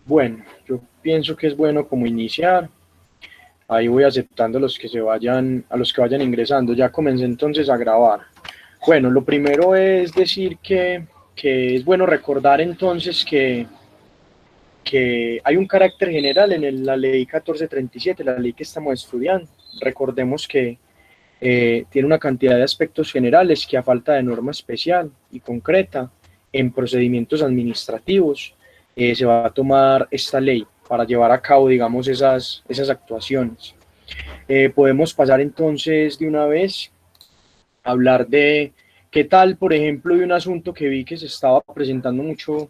Bueno, yo pienso que es bueno como iniciar. Ahí voy aceptando a los que vayan ingresando. Ya comencé entonces a grabar. Bueno, lo primero es decir que es bueno recordar entonces que hay un carácter general en la ley 1437, la ley que estamos estudiando. Recordemos que tiene una cantidad de aspectos generales que a falta de norma especial y concreta en procedimientos administrativos se va a tomar esta ley para llevar a cabo, digamos, esas actuaciones. Podemos pasar entonces de una vez a hablar de qué tal, por ejemplo, de un asunto que vi que se estaba presentando mucho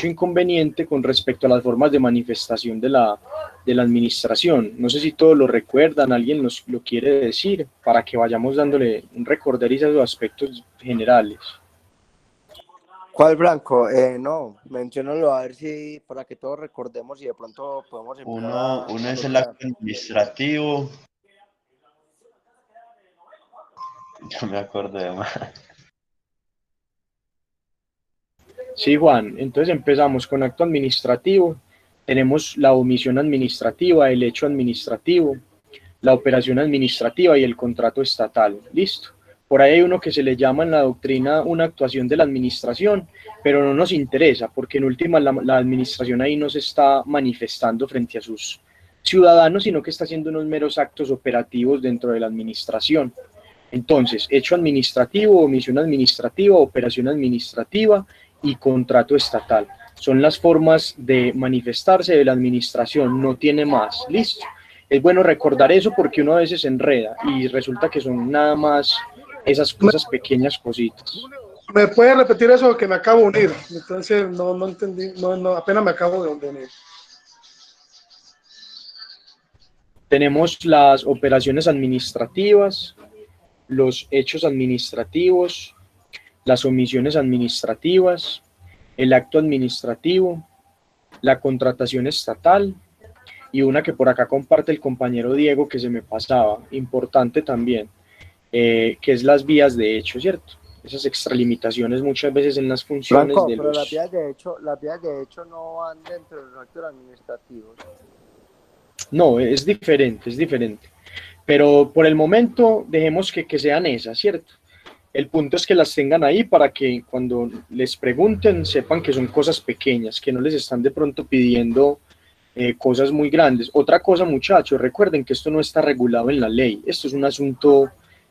inconveniente con respecto a las formas de manifestación de la administración. No sé si todos lo recuerdan, alguien nos lo quiere decir para que vayamos dándole un recorderizo a los aspectos generales. ¿Cuál blanco? No, menciónalo a ver si para que todos recordemos y de pronto podemos empezar Uno a es el luchar. acto administrativo. Yo me acordé más. Sí, Juan, entonces empezamos con acto administrativo. Tenemos la omisión administrativa, el hecho administrativo, la operación administrativa y el contrato estatal. Listo. Por ahí hay uno que se le llama en la doctrina una actuación de la administración, pero no nos interesa porque en última la administración ahí no se está manifestando frente a sus ciudadanos, sino que está haciendo unos meros actos operativos dentro de la administración. Entonces, hecho administrativo, omisión administrativa, operación administrativa y contrato estatal. Son las formas de manifestarse de la administración, no tiene más. Listo. Es bueno recordar eso porque uno a veces se enreda y resulta que son nada más esas pequeñas cositas. ¿Me puede repetir eso que me acabo de unir? Entonces no entendí, apenas me acabo de unir. Tenemos las operaciones administrativas, los hechos administrativos, las omisiones administrativas, el acto administrativo, la contratación estatal y una que por acá comparte el compañero Diego que se me pasaba, importante también, que es las vías de hecho, ¿cierto? Esas extralimitaciones muchas veces en las funciones Blanco, de pero los... las vías de hecho no van dentro de los actos administrativos. No, es diferente, es diferente. Pero por el momento dejemos que sean esas, ¿cierto? El punto es que las tengan ahí para que cuando les pregunten sepan que son cosas pequeñas, que no les están de pronto pidiendo cosas muy grandes. Otra cosa, muchachos, recuerden que esto no está regulado en la ley. Esto es un asunto,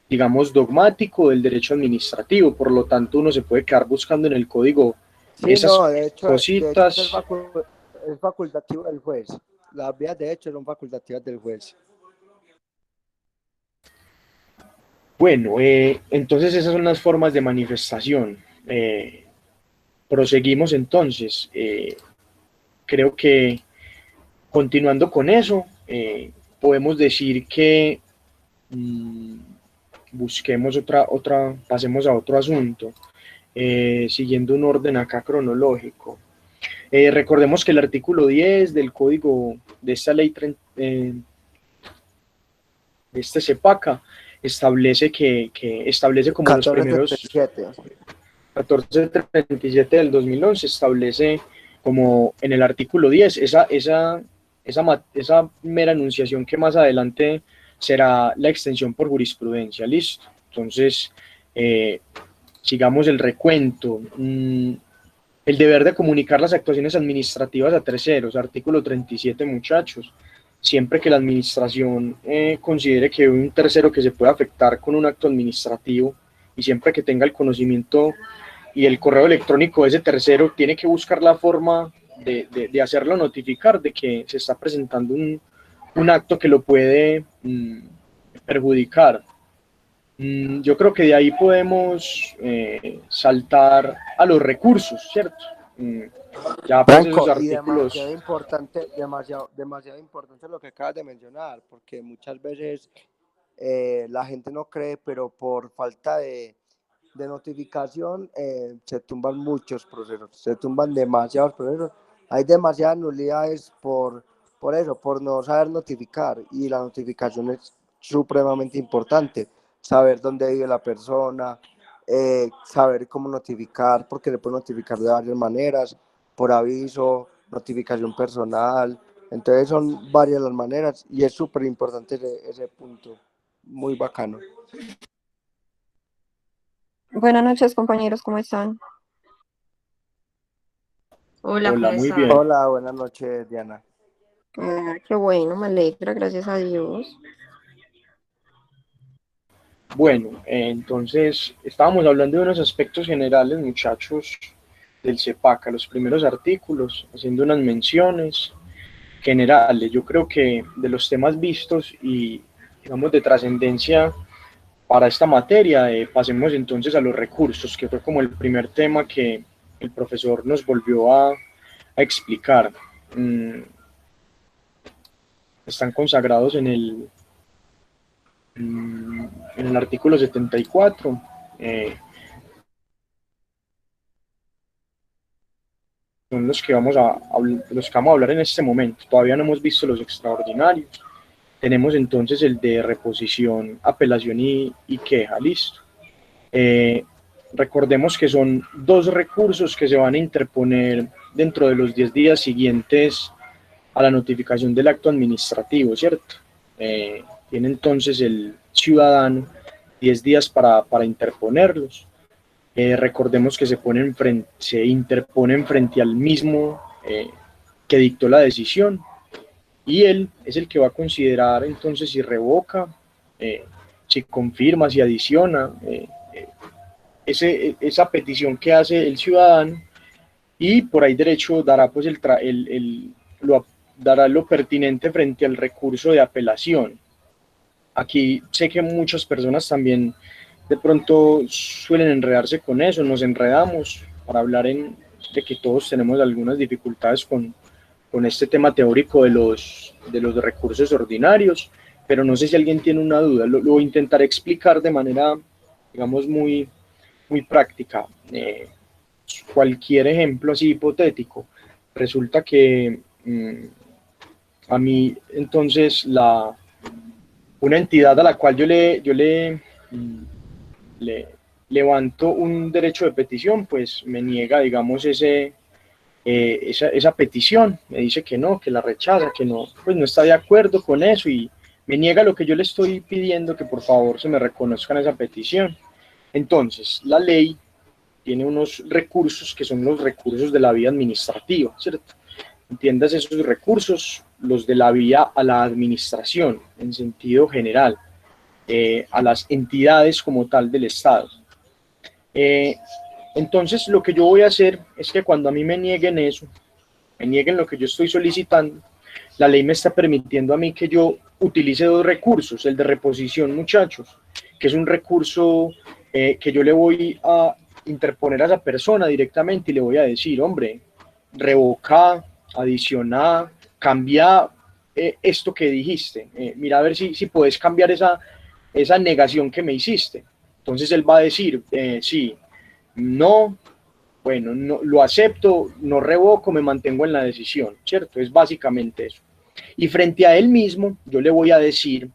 digamos, dogmático del derecho administrativo. Por lo tanto, uno se puede quedar buscando en el código Sí, esas no, de hecho cositas. es facultativo del juez. Las vías de hecho son facultativas del juez. Bueno, entonces esas son las formas de manifestación. Proseguimos entonces. Creo que continuando con eso, podemos decir que busquemos pasemos a otro asunto, siguiendo un orden acá cronológico. Recordemos que el artículo 10 del código de esta ley, de este CEPACA, establece como los primeros 1437 del 2011, establece como en el artículo 10 esa mera enunciación que más adelante será la extensión por jurisprudencia. Listo. Entonces, sigamos el recuento. El deber de comunicar las actuaciones administrativas a terceros, artículo 37, muchachos. Siempre que la administración considere que hay un tercero que se puede afectar con un acto administrativo y siempre que tenga el conocimiento y el correo electrónico de ese tercero, tiene que buscar la forma de hacerlo notificar de que se está presentando un acto que lo puede perjudicar. Yo creo que de ahí podemos saltar a los recursos, ¿cierto? Ya pues Franco, esos y artículos... demasiado importante lo que acabas de mencionar, porque muchas veces la gente no cree, pero por falta de notificación se tumban muchos procesos, se tumban demasiados procesos. Hay demasiadas nulidades por eso, por no saber notificar, y la notificación es supremamente importante. Saber dónde vive la persona, saber cómo notificar, porque le pueden notificar de varias maneras, por aviso, notificación personal. Entonces son varias las maneras y es súper importante ese punto, muy bacano. Buenas noches, compañeros, ¿cómo están? Hola, Hola, ¿cómo muy estás? bien. Hola, buenas noches, Diana. Qué bueno, me alegra, gracias a Dios. Bueno, entonces estábamos hablando de unos aspectos generales, muchachos, del CEPACA, los primeros artículos, haciendo unas menciones generales. Yo creo que de los temas vistos y, digamos, de trascendencia para esta materia, pasemos entonces a los recursos, que fue como el primer tema que el profesor nos volvió a explicar. Están consagrados en el artículo 74. Son los que vamos a hablar en este momento. Todavía no hemos visto los extraordinarios. Tenemos entonces el de reposición, apelación y queja, listo. Recordemos que son dos recursos que se van a interponer dentro de los 10 días siguientes a la notificación del acto administrativo, ¿cierto? Tiene entonces el ciudadano 10 días para interponerlos. Recordemos que se interponen frente al mismo que dictó la decisión y él es el que va a considerar entonces si revoca, si confirma, si adiciona esa petición que hace el ciudadano y por ahí derecho dará pues dará lo pertinente frente al recurso de apelación. Aquí sé que muchas personas también de pronto suelen enredarse con eso, nos enredamos para hablar de que todos tenemos algunas dificultades con este tema teórico de los recursos ordinarios, pero no sé si alguien tiene una duda, lo intentaré explicar de manera, digamos, muy práctica. Cualquier ejemplo así hipotético, resulta que a mí entonces una entidad a la cual yo le levanto un derecho de petición, pues me niega, digamos, esa petición, me dice que no, que la rechaza, que no, pues no está de acuerdo con eso y me niega lo que yo le estoy pidiendo, que por favor se me reconozcan esa petición. Entonces, la ley tiene unos recursos que son los recursos de la vía administrativa, ¿cierto? Entiendas esos recursos, los de la vía a la administración, en sentido general, a las entidades como tal del Estado. Entonces, lo que yo voy a hacer es que cuando a mí me nieguen eso, me nieguen lo que yo estoy solicitando, la ley me está permitiendo a mí que yo utilice dos recursos, el de reposición, muchachos, que es un recurso que yo le voy a interponer a esa persona directamente y le voy a decir, hombre, revoca, adiciona, cambia esto que dijiste, mira a ver si puedes cambiar esa negación que me hiciste. Entonces él va a decir, sí, no, bueno, no, lo acepto, no revoco, me mantengo en la decisión, ¿cierto? Es básicamente eso. Y frente a él mismo, yo le voy a decir,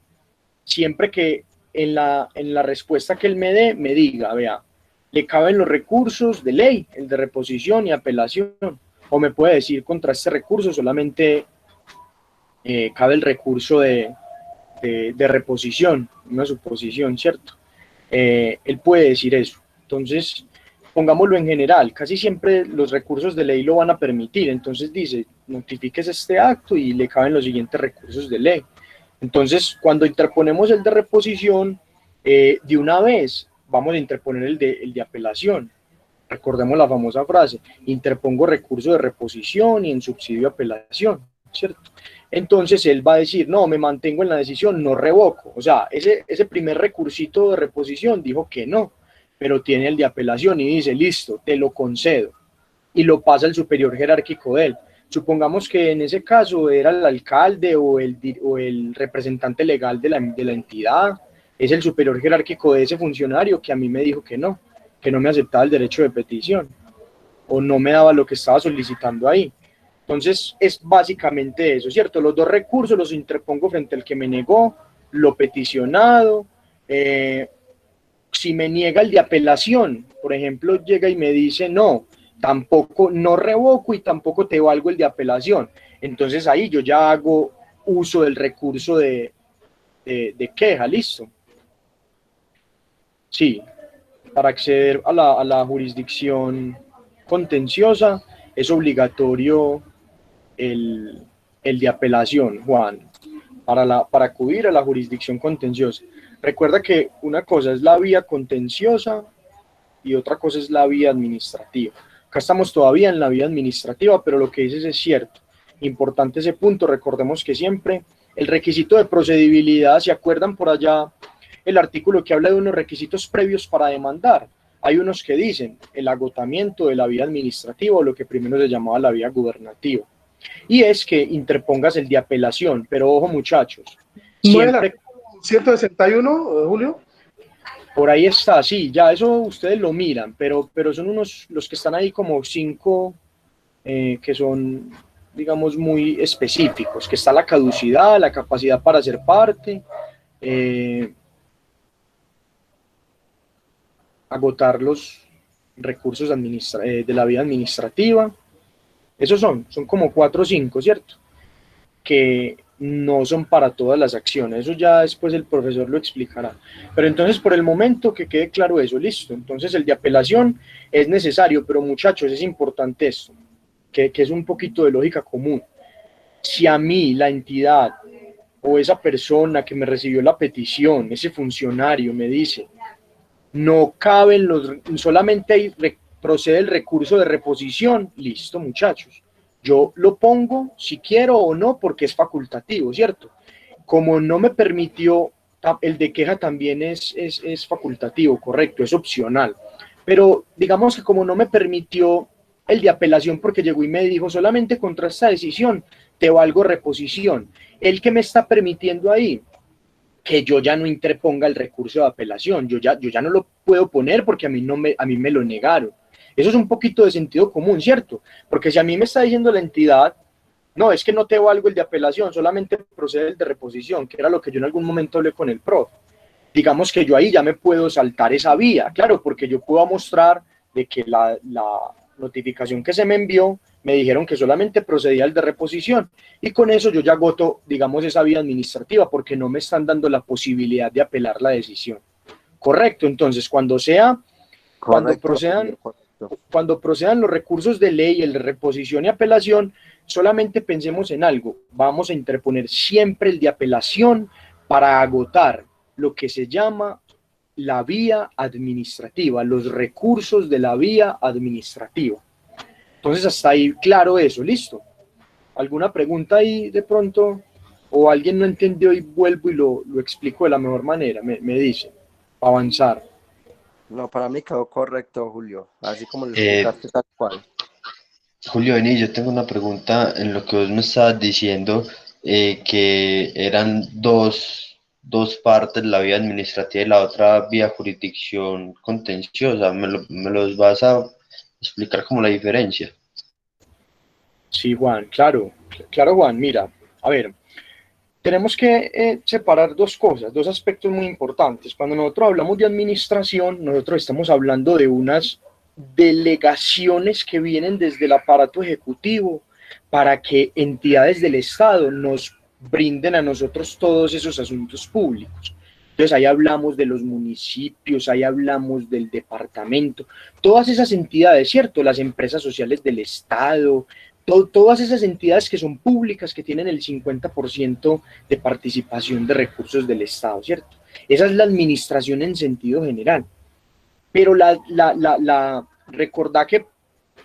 siempre que en la respuesta que él me dé, me diga, vea, le caben los recursos de ley, el de reposición y apelación, o me puede decir contra este recurso solamente cabe el recurso de reposición, una suposición, ¿cierto? Él puede decir eso. Entonces, pongámoslo en general, casi siempre los recursos de ley lo van a permitir, entonces dice, notifiques este acto y le caben los siguientes recursos de ley. Entonces, cuando interponemos el de reposición, de una vez vamos a interponer el de apelación. Recordemos la famosa frase, interpongo recurso de reposición y en subsidio apelación, ¿cierto? Entonces él va a decir, no, me mantengo en la decisión, no revoco. O sea, ese primer recursito de reposición dijo que no, pero tiene el de apelación y dice, listo, te lo concedo. Y lo pasa al superior jerárquico de él. Supongamos que en ese caso era el alcalde o el representante legal de la entidad, es el superior jerárquico de ese funcionario que a mí me dijo que no me aceptaba el derecho de petición o no me daba lo que estaba solicitando ahí. Entonces es básicamente eso, ¿cierto? Los dos recursos los interpongo frente al que me negó, lo peticionado, si me niega el de apelación, por ejemplo, llega y me dice, no, tampoco, no revoco y tampoco te valgo el de apelación. Entonces ahí yo ya hago uso del recurso de queja, listo. Sí, para acceder a la jurisdicción contenciosa es obligatorio el de apelación, Juan, para acudir a la jurisdicción contenciosa. Recuerda que una cosa es la vía contenciosa y otra cosa es la vía administrativa. Acá estamos todavía en la vía administrativa, pero lo que dices es cierto. Importante ese punto, recordemos que siempre el requisito de procedibilidad, ¿se acuerdan por allá el artículo que habla de unos requisitos previos para demandar? Hay unos que dicen el agotamiento de la vía administrativa o lo que primero se llamaba la vía gubernativa. Y es que interpongas el de apelación, pero ojo muchachos, siempre... 161, Julio. Por ahí está, sí, ya eso ustedes lo miran, pero son unos, los que están ahí como 5, que son, digamos, muy específicos, que está la caducidad, la capacidad para ser parte, agotar los recursos de la vía administrativa. Esos son como 4 o 5, ¿cierto? Que no son para todas las acciones, eso ya después el profesor lo explicará. Pero entonces por el momento que quede claro eso, listo. Entonces el de apelación es necesario, pero muchachos, es importante esto, que es un poquito de lógica común. Si a mí la entidad o esa persona que me recibió la petición, ese funcionario me dice, no caben solamente ahí procede el recurso de reposición, listo muchachos, yo lo pongo si quiero o no porque es facultativo, ¿cierto? Como no me permitió, el de queja también es facultativo, correcto, es opcional, pero digamos que como no me permitió el de apelación porque llegó y me dijo solamente contra esta decisión te valgo reposición, el que me está permitiendo ahí que yo ya no interponga el recurso de apelación, yo ya no lo puedo poner porque a mí me lo negaron. Eso es un poquito de sentido común, ¿cierto? Porque si a mí me está diciendo la entidad, no, es que no te valgo el de apelación, solamente procede el de reposición, que era lo que yo en algún momento hablé con el profe. Digamos que yo ahí ya me puedo saltar esa vía, claro, porque yo puedo mostrar de que la notificación que se me envió, me dijeron que solamente procedía el de reposición, y con eso yo ya agoto, digamos, esa vía administrativa, porque no me están dando la posibilidad de apelar la decisión. Correcto, entonces cuando procedan los recursos de ley, el de reposición y apelación, solamente pensemos en algo, vamos a interponer siempre el de apelación para agotar lo que se llama la vía administrativa, los recursos de la vía administrativa. Entonces hasta ahí claro eso, listo. ¿Alguna pregunta ahí de pronto? ¿O alguien no entendió y vuelvo y lo explico de la mejor manera? Me dice, para avanzar. No, para mí quedó correcto, Julio, así como lo explicaste tal cual. Julio, vení, yo tengo una pregunta en lo que vos me estabas diciendo, que eran dos partes, la vía administrativa y la otra vía jurisdicción contenciosa. ¿Me los vas a explicar como la diferencia? Sí, Juan, claro, Juan, mira, a ver, tenemos que separar dos cosas, dos aspectos muy importantes. Cuando nosotros hablamos de administración, nosotros estamos hablando de unas delegaciones que vienen desde el aparato ejecutivo para que entidades del Estado nos brinden a nosotros todos esos asuntos públicos. Entonces ahí hablamos de los municipios, ahí hablamos del departamento, todas esas entidades, ¿cierto? Las empresas sociales del Estado, todas esas entidades que son públicas, que tienen el 50% de participación de recursos del Estado, ¿cierto? Esa es la administración en sentido general. Pero recordá que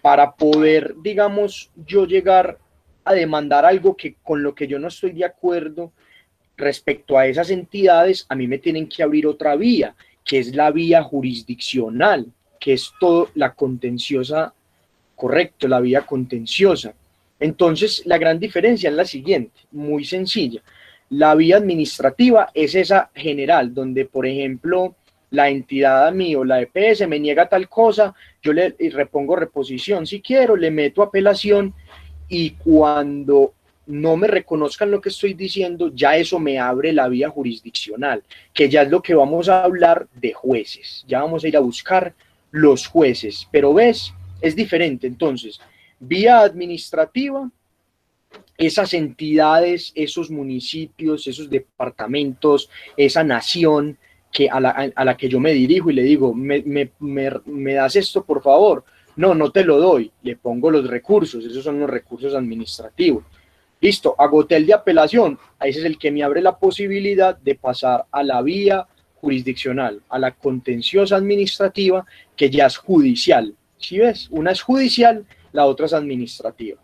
para poder, digamos, yo llegar a demandar algo con lo que yo no estoy de acuerdo respecto a esas entidades, a mí me tienen que abrir otra vía, que es la vía jurisdiccional, que es todo la contenciosa, correcto, la vía contenciosa. Entonces, la gran diferencia es la siguiente, muy sencilla. La vía administrativa es esa general, donde, por ejemplo, la entidad a mí o la EPS me niega tal cosa, yo le repongo reposición si quiero, le meto apelación, y cuando no me reconozcan lo que estoy diciendo, ya eso me abre la vía jurisdiccional, que ya es lo que vamos a hablar de jueces. Ya vamos a ir a buscar los jueces, pero ves, es diferente. Entonces, vía administrativa, esas entidades, esos municipios, esos departamentos, esa nación a la que yo me dirijo y le digo, ¿me das esto, por favor? No, no te lo doy, le pongo los recursos, esos son los recursos administrativos. Listo, agoté el de apelación, ese es el que me abre la posibilidad de pasar a la vía jurisdiccional, a la contenciosa administrativa, que ya es judicial. ¿Sí ves? Una es judicial, la otra es administrativa.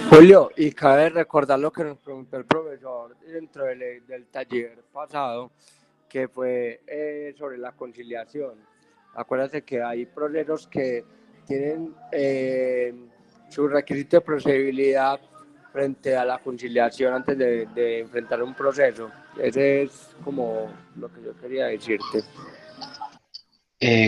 Julio, y cabe recordar lo que nos preguntó el profesor dentro del taller pasado, que fue sobre la conciliación. Acuérdate que hay procesos que tienen su requisito de procedibilidad frente a la conciliación antes de enfrentar un proceso. Ese es como lo que yo quería decirte.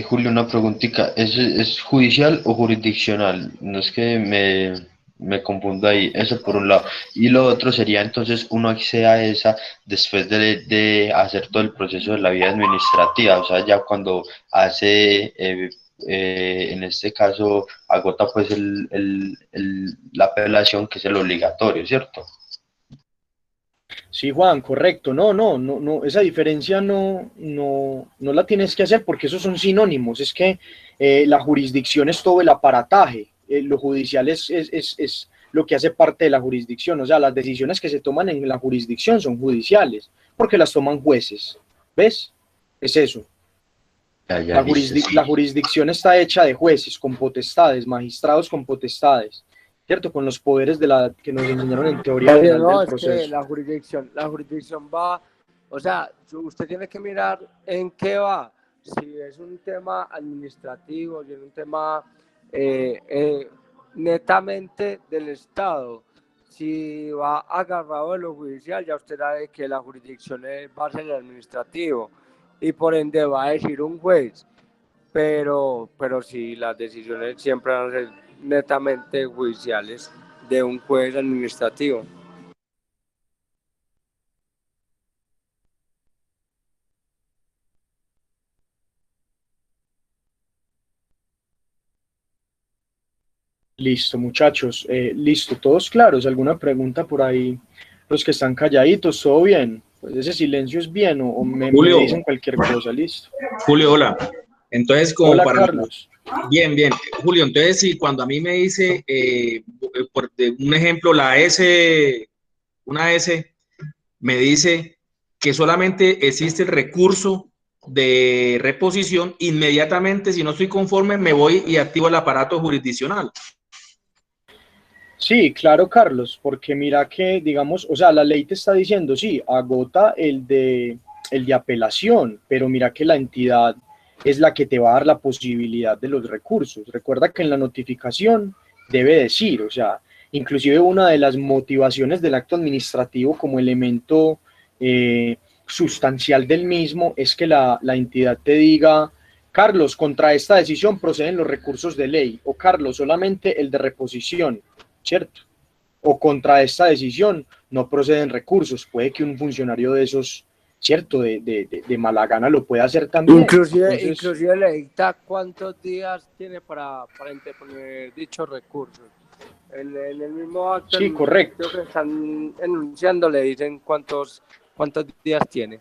Julio, una preguntita, ¿es judicial o jurisdiccional? No es que me confundo ahí, eso por un lado. Y lo otro sería entonces uno accede a esa después de hacer todo el proceso de la vía administrativa, o sea, ya cuando hace, en este caso, agota pues la apelación, que es el obligatorio, ¿cierto? Sí, Juan, correcto. No, esa diferencia no la tienes que hacer porque esos son sinónimos. Es que la jurisdicción es todo el aparataje. Lo judicial es lo que hace parte de la jurisdicción. O sea, las decisiones que se toman en la jurisdicción son judiciales porque las toman jueces. ¿Ves? Es eso. Ya, listo, sí. La jurisdicción está hecha de jueces con potestades, magistrados con potestades, ¿cierto? Con los poderes que nos enseñaron en teoría general No, del es proceso. que la jurisdicción va, o sea, usted tiene que mirar en qué va. Si es un tema administrativo, si es un tema netamente del Estado, si va agarrado de lo judicial, ya usted sabe que la jurisdicción va a ser el administrativo y por ende va a decir un juez, pero si las decisiones siempre van a ser netamente judiciales de un juez administrativo. Listo, muchachos. Listo, todos claros. ¿Alguna pregunta por ahí? Los que están calladitos, ¿todo bien? Pues ese silencio es bien o me dicen cualquier cosa, listo. Julio, hola. Entonces, como Hola, para... Carlos. Bien. Julio, entonces, si cuando a mí me dice, por un ejemplo, una S, me dice que solamente existe el recurso de reposición, inmediatamente, si no estoy conforme, me voy y activo el aparato jurisdiccional. Sí, claro, Carlos, porque mira que, digamos, o sea, la ley te está diciendo, sí, agota el de apelación, pero mira que la entidad es la que te va a dar la posibilidad de los recursos. Recuerda que en la notificación debe decir, o sea, inclusive una de las motivaciones del acto administrativo como elemento sustancial del mismo es que la entidad te diga, Carlos, contra esta decisión proceden los recursos de ley, o Carlos, solamente el de reposición, ¿cierto? O contra esta decisión no proceden recursos. Puede que un funcionario de esos, ¿cierto? De mala gana lo pueda hacer también. Inclusive le dicta cuántos días tiene para interponer dichos recursos. En el mismo acto, sí, correcto, que están enunciando le dicen cuántos días tiene.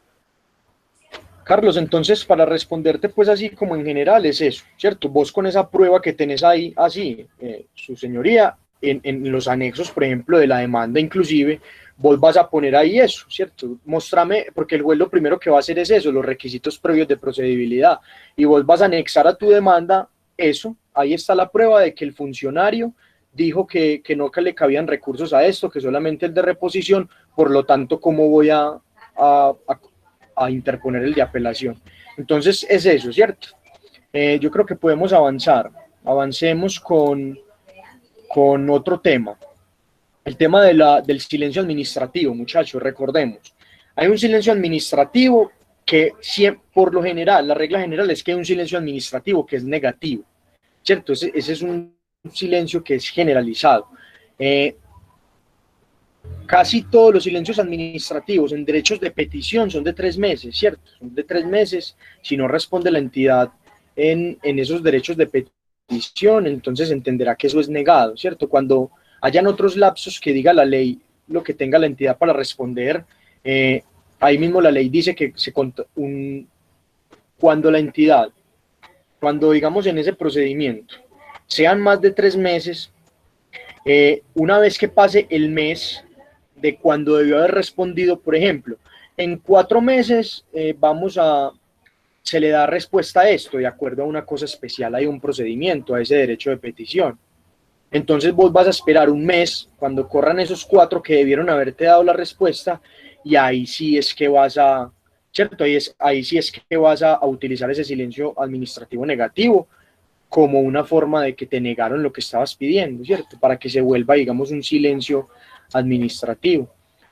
Carlos, entonces para responderte pues así como en general es eso, ¿cierto? Vos con esa prueba que tenés ahí, así, su señoría, en los anexos, por ejemplo, de la demanda inclusive, vos vas a poner ahí eso, ¿cierto? Móstrame, porque el juez lo primero que va a hacer es eso, los requisitos previos de procedibilidad, y vos vas a anexar a tu demanda eso, ahí está la prueba de que el funcionario dijo que no que le cabían recursos a esto, que solamente el de reposición, por lo tanto, ¿cómo voy a interponer el de apelación? Entonces es eso, ¿cierto? Yo creo que podemos avanzar, avancemos con otro tema, el tema del silencio administrativo, muchachos, recordemos, hay un silencio administrativo que por lo general, la regla general es que hay un silencio administrativo que es negativo, ¿cierto? Ese es un silencio que es generalizado. Casi todos los silencios administrativos en derechos de petición son de 3 meses, ¿cierto? Son de 3 meses, si no responde la entidad en esos derechos de petición, entonces entenderá que eso es negado, ¿cierto? Cuando hayan otros lapsos que diga la ley lo que tenga la entidad para responder, ahí mismo la ley dice que cuando la entidad, cuando digamos en ese procedimiento, sean más de 3 meses, una vez que pase el mes de cuando debió haber respondido, por ejemplo, en 4 meses se le da respuesta a esto, de acuerdo a una cosa especial, hay un procedimiento, a ese derecho de petición. Entonces vos vas a esperar un mes, cuando corran esos 4 que debieron haberte dado la respuesta, y ahí sí es que vas a, ¿cierto? Ahí sí es que vas a utilizar ese silencio administrativo negativo como una forma de que te negaron lo que estabas pidiendo, ¿cierto? Para que se vuelva, digamos, un silencio administrativo.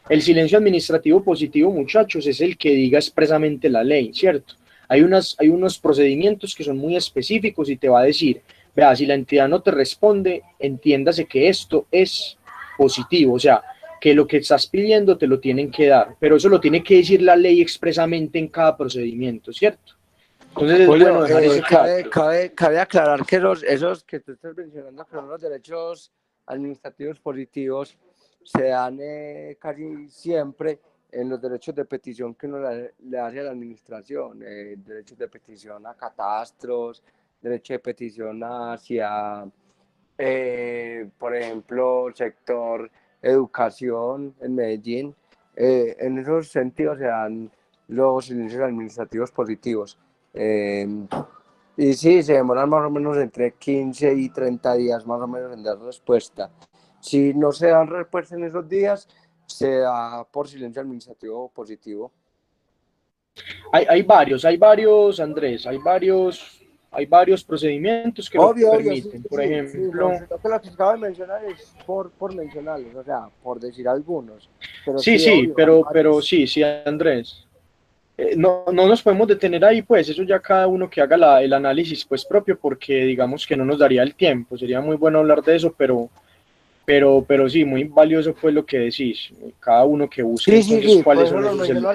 El silencio administrativo positivo, muchachos, es el que diga expresamente la ley, ¿cierto? Hay unos procedimientos que son muy específicos y te va a decir, vea, si la entidad no te responde, entiéndase que esto es positivo, o sea, que lo que estás pidiendo te lo tienen que dar, pero eso lo tiene que decir la ley expresamente en cada procedimiento, ¿cierto? Entonces es Julio, bueno dejar eso claro. cabe aclarar que esos que tú estás mencionando, que son los derechos administrativos positivos, se dan casi siempre en los derechos de petición que uno le hace a la administración, derechos de petición a catastros, derecho de petición hacia, por ejemplo, sector educación en Medellín. En esos sentidos se dan los silencios administrativos positivos. Y sí, se demoran más o menos entre 15 y 30 días más o menos en dar respuesta. Si no se dan respuesta en esos días, se da por silencio administrativo positivo. Hay varios, Andrés, hay varios procedimientos que lo permiten. Sí, Por ejemplo, sí, lo que acabo de mencionar es por mencionarlos, o sea, por decir algunos. Pero sí, obvio, pero sí, Andrés. No nos podemos detener ahí, pues eso ya cada uno que haga el análisis pues propio, porque digamos que no nos daría el tiempo, sería muy bueno hablar de eso, pero sí, muy valioso pues lo que decís, cada uno que busque entonces cuáles son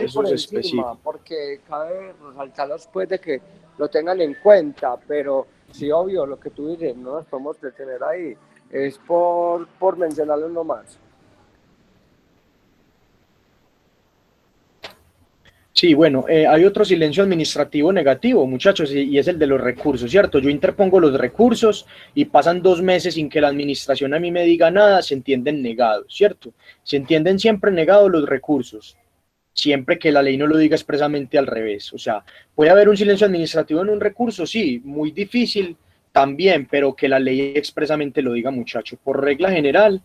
esos específicos. Porque cabe resaltarlos pues de que lo tengan en cuenta, pero sí, obvio, lo que tú dices, no nos podemos detener ahí, es por mencionarlo nomás. Sí, bueno, hay otro silencio administrativo negativo, muchachos, y es el de los recursos, ¿cierto? Yo interpongo los recursos y pasan 2 meses sin que la administración a mí me diga nada, se entienden negados, ¿cierto? Se entienden siempre negados los recursos, siempre que la ley no lo diga expresamente al revés. O sea, ¿puede haber un silencio administrativo en un recurso? Sí, muy difícil también, pero que la ley expresamente lo diga, muchacho. Por regla general,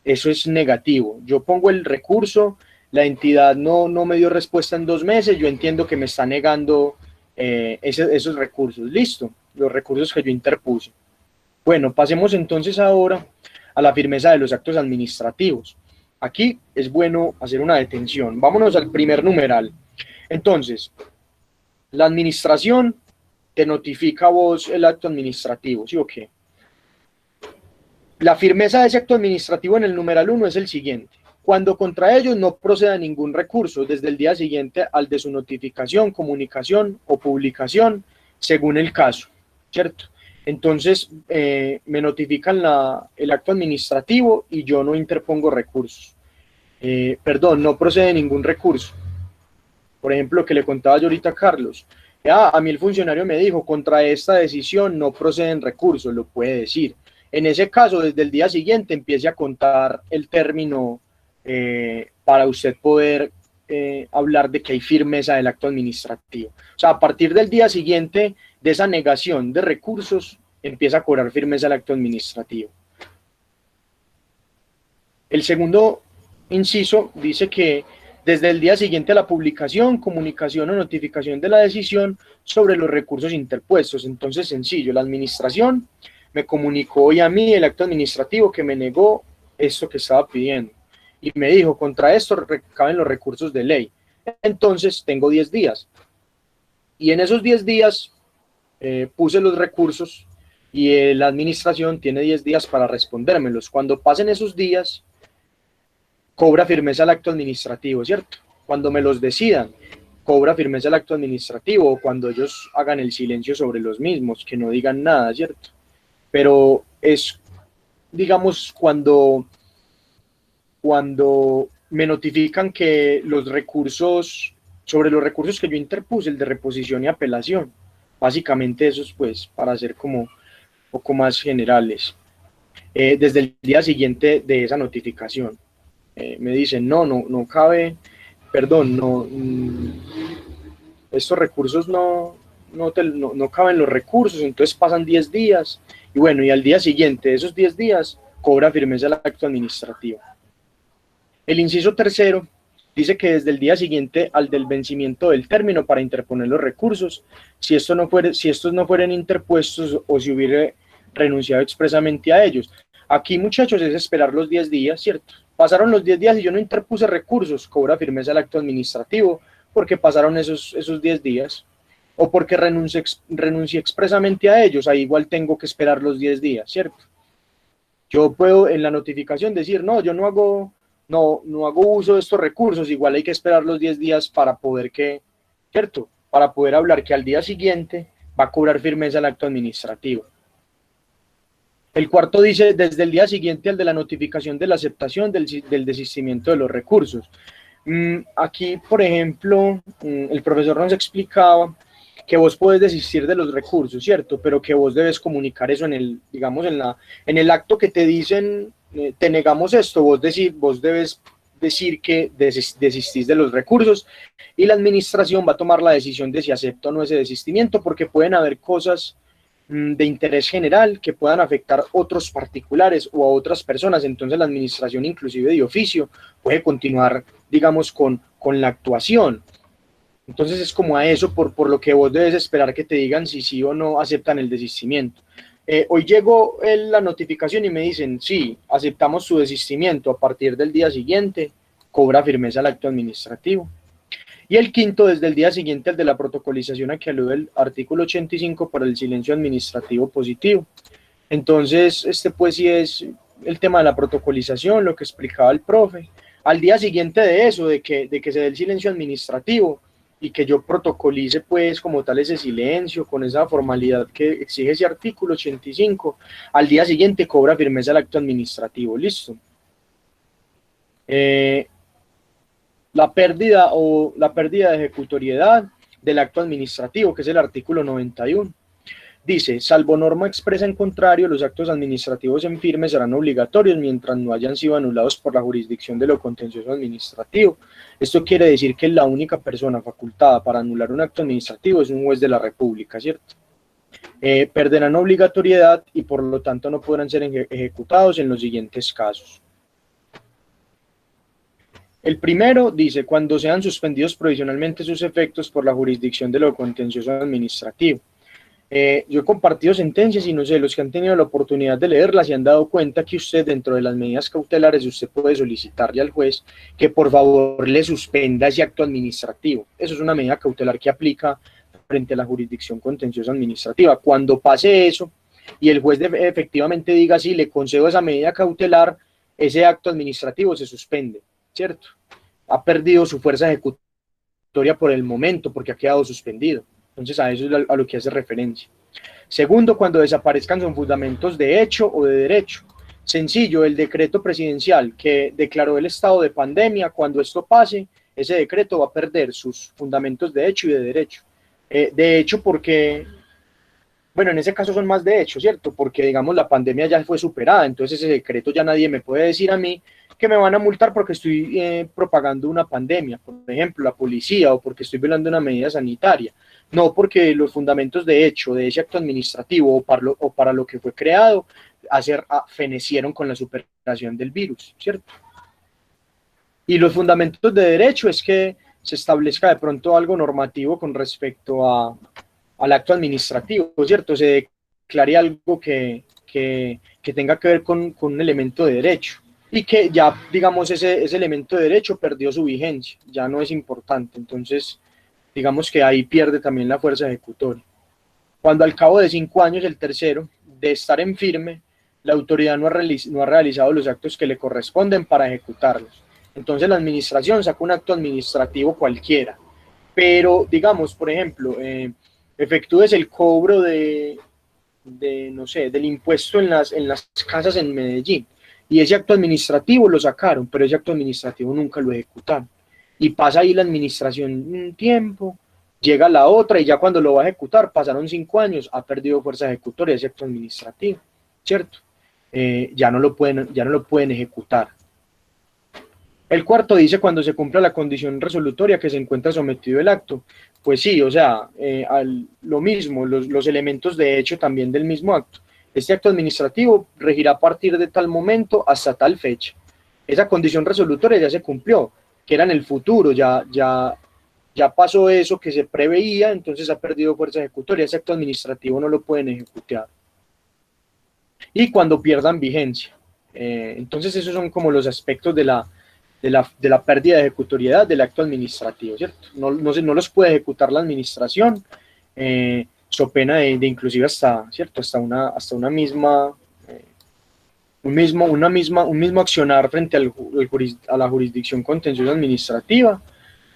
eso es negativo. Yo pongo el recurso, la entidad no me dio respuesta en 2 meses, yo entiendo que me está negando esos recursos. Listo, los recursos que yo interpuse. Bueno, pasemos entonces ahora a la firmeza de los actos administrativos. Aquí es bueno hacer una detención. Vámonos al primer numeral. Entonces, la administración te notifica a vos el acto administrativo, ¿sí o qué? La firmeza de ese acto administrativo en el numeral 1 es el siguiente. Cuando contra ellos no proceda ningún recurso desde el día siguiente al de su notificación, comunicación o publicación, según el caso, ¿cierto? Entonces, me notifican el acto administrativo y yo no interpongo recursos. No procede ningún recurso. Por ejemplo, que le contaba yo ahorita a Carlos. A mí el funcionario me dijo, contra esta decisión no proceden recursos, lo puede decir. En ese caso, desde el día siguiente empiece a contar el término para usted poder hablar de que hay firmeza del acto administrativo. O sea, a partir del día siguiente de esa negación de recursos, empieza a cobrar firmeza el acto administrativo. El segundo inciso dice que desde el día siguiente a la publicación, comunicación o notificación de la decisión sobre los recursos interpuestos. Entonces, sencillo, la administración me comunicó hoy a mí el acto administrativo que me negó esto que estaba pidiendo. Y me dijo, contra esto recaben los recursos de ley. Entonces, tengo 10 días. Y en esos 10 días puse los recursos y la administración tiene 10 días para respondérmelos. Cuando pasen esos días, cobra firmeza el acto administrativo, ¿cierto? Cuando me los decidan. cobra firmeza el acto administrativo, o cuando ellos hagan el silencio sobre los mismos, que no digan nada, ¿cierto? Pero es, digamos, cuando me notifican que los recursos, sobre los recursos que yo interpuse, el de reposición y apelación, básicamente eso es pues para ser como un poco más generales. Desde el día siguiente de esa notificación, me dicen, no cabe, perdón, estos recursos no caben los recursos, entonces pasan 10 días, y bueno, y al día siguiente de esos 10 días, cobra firmeza el acto administrativo. El inciso tercero dice que desde el día siguiente al del vencimiento del término para interponer los recursos, si estos no fueren interpuestos o si hubiera renunciado expresamente a ellos. Aquí, muchachos, es esperar los 10 días, ¿cierto? Pasaron los 10 días y yo no interpuse recursos, cobra firmeza el acto administrativo porque pasaron esos 10 días, o porque renuncié expresamente a ellos, ahí igual tengo que esperar los 10 días, ¿cierto? Yo puedo en la notificación decir, no, yo no hago uso de estos recursos, igual hay que esperar los 10 días para poder ¿cierto? Para poder hablar que al día siguiente va a cobrar firmeza el acto administrativo. El cuarto dice, desde el día siguiente al de la notificación de la aceptación del desistimiento de los recursos. Aquí, por ejemplo, el profesor nos explicaba que vos podés desistir de los recursos, ¿cierto? Pero que vos debes comunicar eso digamos, en el acto que te dicen, te negamos esto, vos debes decir que desistís de los recursos, y la administración va a tomar la decisión de si acepta o no ese desistimiento, porque pueden haber cosas de interés general que puedan afectar a otros particulares o a otras personas. Entonces la administración, inclusive de oficio, puede continuar, digamos, con la actuación. Entonces es como a eso por lo que vos debes esperar que te digan si sí o no aceptan el desistimiento. Hoy llegó la notificación y me dicen, sí, aceptamos su desistimiento, a partir del día siguiente cobra firmeza el acto administrativo. Y el quinto, desde el día siguiente al de la protocolización a que alude el artículo 85 para el silencio administrativo positivo. Entonces, pues sí es el tema de la protocolización, lo que explicaba el profe. Al día siguiente de eso, de que se dé el silencio administrativo y que yo protocolice pues como tal ese silencio con esa formalidad que exige ese artículo 85, al día siguiente cobra firmeza el acto administrativo, listo. La pérdida de ejecutoriedad del acto administrativo, que es el artículo 91. Dice, salvo norma expresa en contrario, los actos administrativos en firme serán obligatorios mientras no hayan sido anulados por la jurisdicción de lo contencioso administrativo. Esto quiere decir que la única persona facultada para anular un acto administrativo es un juez de la República, ¿cierto? Perderán obligatoriedad y por lo tanto no podrán ser ejecutados en los siguientes casos. El primero dice, cuando sean suspendidos provisionalmente sus efectos por la jurisdicción de lo contencioso administrativo. Yo he compartido sentencias y no sé, los que han tenido la oportunidad de leerlas se han dado cuenta que usted, dentro de las medidas cautelares, usted puede solicitarle al juez que por favor le suspenda ese acto administrativo. Eso es una medida cautelar que aplica frente a la jurisdicción contenciosa administrativa. Cuando pase eso y el juez efectivamente diga sí, le concedo esa medida cautelar, ese acto administrativo se suspende, ¿cierto? Ha perdido su fuerza ejecutoria por el momento porque ha quedado suspendido. Entonces a eso es a lo que hace referencia. Segundo, cuando desaparezcan son fundamentos de hecho o de derecho. Sencillo, el decreto presidencial que declaró el estado de pandemia, cuando esto pase, ese decreto va a perder sus fundamentos de hecho y de derecho. De hecho porque, bueno, en ese caso son más de hecho, ¿cierto? Porque, digamos, la pandemia ya fue superada, entonces ese decreto ya nadie me puede decir a mí que me van a multar porque estoy propagando una pandemia, por ejemplo, la policía, o porque estoy violando una medida sanitaria. No, porque los fundamentos de hecho de ese acto administrativo o para lo que fue creado fenecieron con la superación del virus, ¿cierto? Y los fundamentos de derecho es que se establezca de pronto algo normativo con respecto al acto administrativo, ¿cierto? Se declare algo que tenga que ver con un elemento de derecho y que ya, digamos, ese elemento de derecho perdió su vigencia, ya no es importante, entonces digamos que ahí pierde también la fuerza ejecutoria. Cuando al cabo de 5 años, el tercero, de estar en firme, la autoridad no ha realizado los actos que le corresponden para ejecutarlos. Entonces la administración saca un acto administrativo cualquiera pero digamos, por ejemplo, efectúes el cobro no sé, del impuesto en las casas en Medellín, y ese acto administrativo lo sacaron, pero ese acto administrativo nunca lo ejecutaron, y pasa ahí la administración un tiempo, llega la otra, y ya cuando lo va a ejecutar, pasaron 5 años, ha perdido fuerza ejecutoria ese acto administrativo, ¿cierto? Ya no lo pueden ejecutar. El cuarto dice cuando se cumpla la condición resolutoria que se encuentra sometido el acto. Pues sí, o sea, lo mismo, los elementos de hecho también del mismo acto. Este acto administrativo regirá a partir de tal momento hasta tal fecha. Esa condición resolutoria ya se cumplió, que era en el futuro, ya pasó eso que se preveía, entonces ha perdido fuerza ejecutoria. Ese acto administrativo no lo pueden ejecutar. Y cuando pierdan vigencia. Entonces esos son como los aspectos de la pérdida de ejecutoriedad del acto administrativo, ¿cierto? No los puede ejecutar la administración, so pena de inclusive ¿cierto? Hasta una misma, un mismo accionar frente a la jurisdicción contenciosa administrativa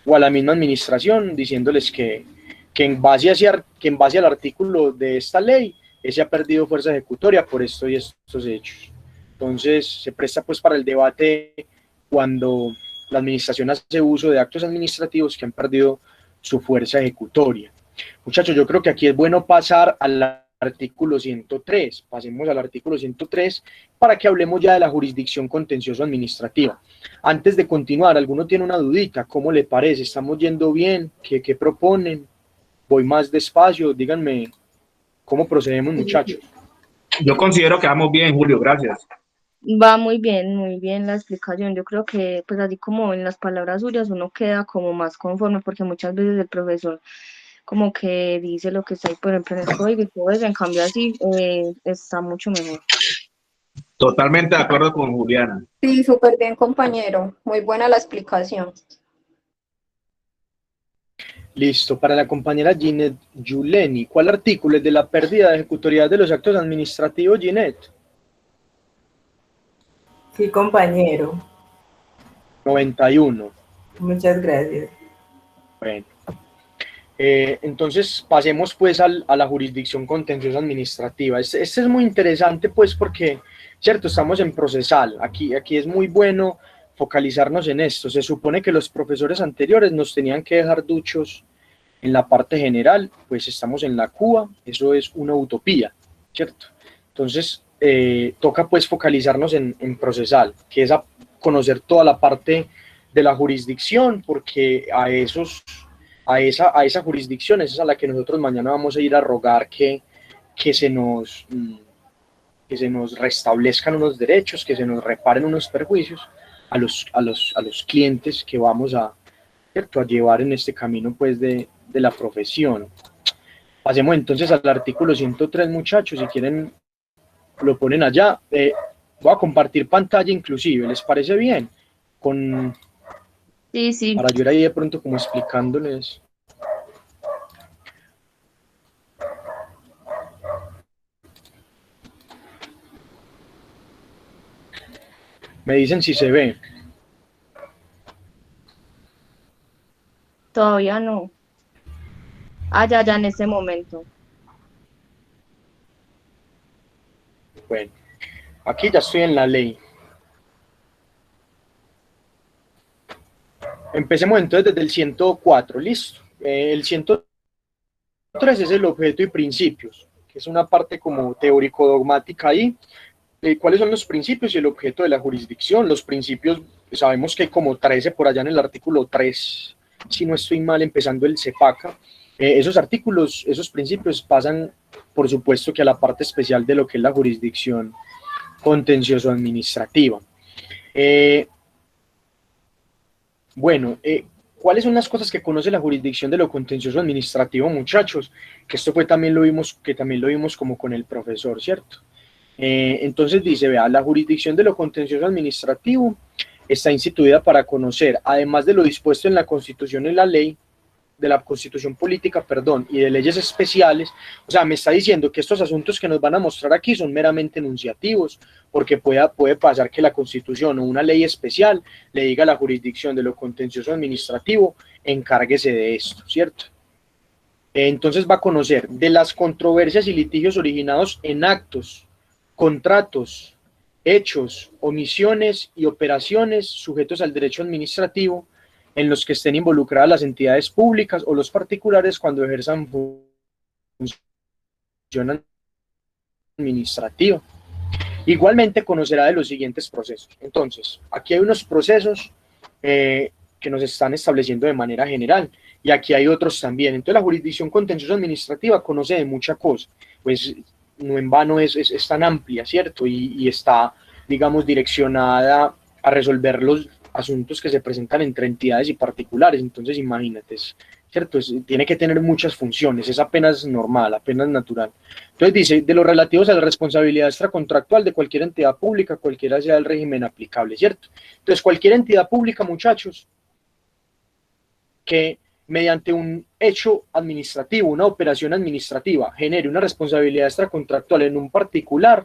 o a la misma administración, diciéndoles que en base al artículo de esta ley, ese ha perdido fuerza ejecutoria por esto y estos hechos. Entonces, se presta pues para el debate cuando la administración hace uso de actos administrativos que han perdido su fuerza ejecutoria. Muchachos, yo creo que aquí es bueno pasar al artículo 103. Pasemos al artículo 103 para que hablemos ya de la jurisdicción contencioso administrativa. Antes de continuar, ¿alguno tiene una dudita? ¿Cómo le parece? ¿Estamos yendo bien? ¿Qué proponen? Voy más despacio, díganme cómo procedemos, muchachos. Yo considero que vamos bien, Julio, gracias. Va muy bien la explicación. Yo creo que, pues así como en las palabras suyas, uno queda como más conforme, porque muchas veces el profesor como que dice lo que está ahí, por ejemplo, en el código y todo eso, en cambio así está mucho mejor. Totalmente de acuerdo con Juliana. Sí, súper bien, compañero. Muy buena la explicación. Listo, para la compañera Ginette Yuleni, ¿cuál artículo es de la pérdida de ejecutoriedad de los actos administrativos, Ginette? Sí, compañero. 91. Muchas gracias. Bueno. Entonces pasemos pues a la jurisdicción contenciosa administrativa. Este es muy interesante pues porque, cierto, estamos en procesal, aquí es muy bueno focalizarnos en esto. Se supone que los profesores anteriores nos tenían que dejar duchos en la parte general, pues estamos en la CUA, eso es una utopía, cierto. Entonces toca pues focalizarnos en procesal, que es a conocer toda la parte de la jurisdicción, porque a esa jurisdicción es a la que nosotros mañana vamos a ir a rogar que se nos restablezcan unos derechos, que se nos reparen unos perjuicios a los clientes que vamos a llevar en este camino pues de la profesión. Pasemos entonces al artículo 103, muchachos, si quieren lo ponen allá. Voy a compartir pantalla inclusive, ¿les parece bien? Sí. Para yo ir ahí de pronto como explicándoles. Me dicen si se ve. Todavía no. Ya en este momento. Bueno, aquí ya estoy en la ley. Empecemos entonces desde el 104, listo. El 103 es el objeto y principios, que es una parte como teórico-dogmática ahí. ¿Cuáles son los principios y el objeto de la jurisdicción? Los principios, sabemos que hay como 13 por allá en el artículo 3, si no estoy mal, empezando el CEPACA. Esos principios pasan, por supuesto, que a la parte especial de lo que es la jurisdicción contencioso-administrativa. ¿Cuáles son las cosas que conoce la jurisdicción de lo contencioso administrativo, muchachos? Que esto también lo vimos como con el profesor, ¿cierto? Entonces dice, vea, la jurisdicción de lo contencioso administrativo está instituida para conocer, además de lo dispuesto en la Constitución y la ley, Constitución Política, perdón, y de leyes especiales, o sea, me está diciendo que estos asuntos que nos van a mostrar aquí son meramente enunciativos, porque puede pasar que la Constitución o una ley especial le diga a la jurisdicción de lo contencioso administrativo, encárguese de esto, ¿cierto? Entonces va a conocer de las controversias y litigios originados en actos, contratos, hechos, omisiones y operaciones sujetos al derecho administrativo en los que estén involucradas las entidades públicas o los particulares cuando ejerzan función administrativa. Igualmente conocerá de los siguientes procesos. Entonces, aquí hay unos procesos que nos están estableciendo de manera general y aquí hay otros también. Entonces, la jurisdicción contenciosa administrativa conoce de mucha cosa, pues no en vano es tan amplia, ¿cierto? Y está, digamos, direccionada a resolver los asuntos que se presentan entre entidades y particulares. Entonces, imagínate, ¿cierto? Tiene que tener muchas funciones, es apenas normal, apenas natural. Entonces dice, de los relativos a la responsabilidad extracontractual de cualquier entidad pública, cualquiera sea el régimen aplicable, ¿cierto? Entonces, cualquier entidad pública, muchachos, que mediante un hecho administrativo, una operación administrativa, genere una responsabilidad extracontractual en un particular,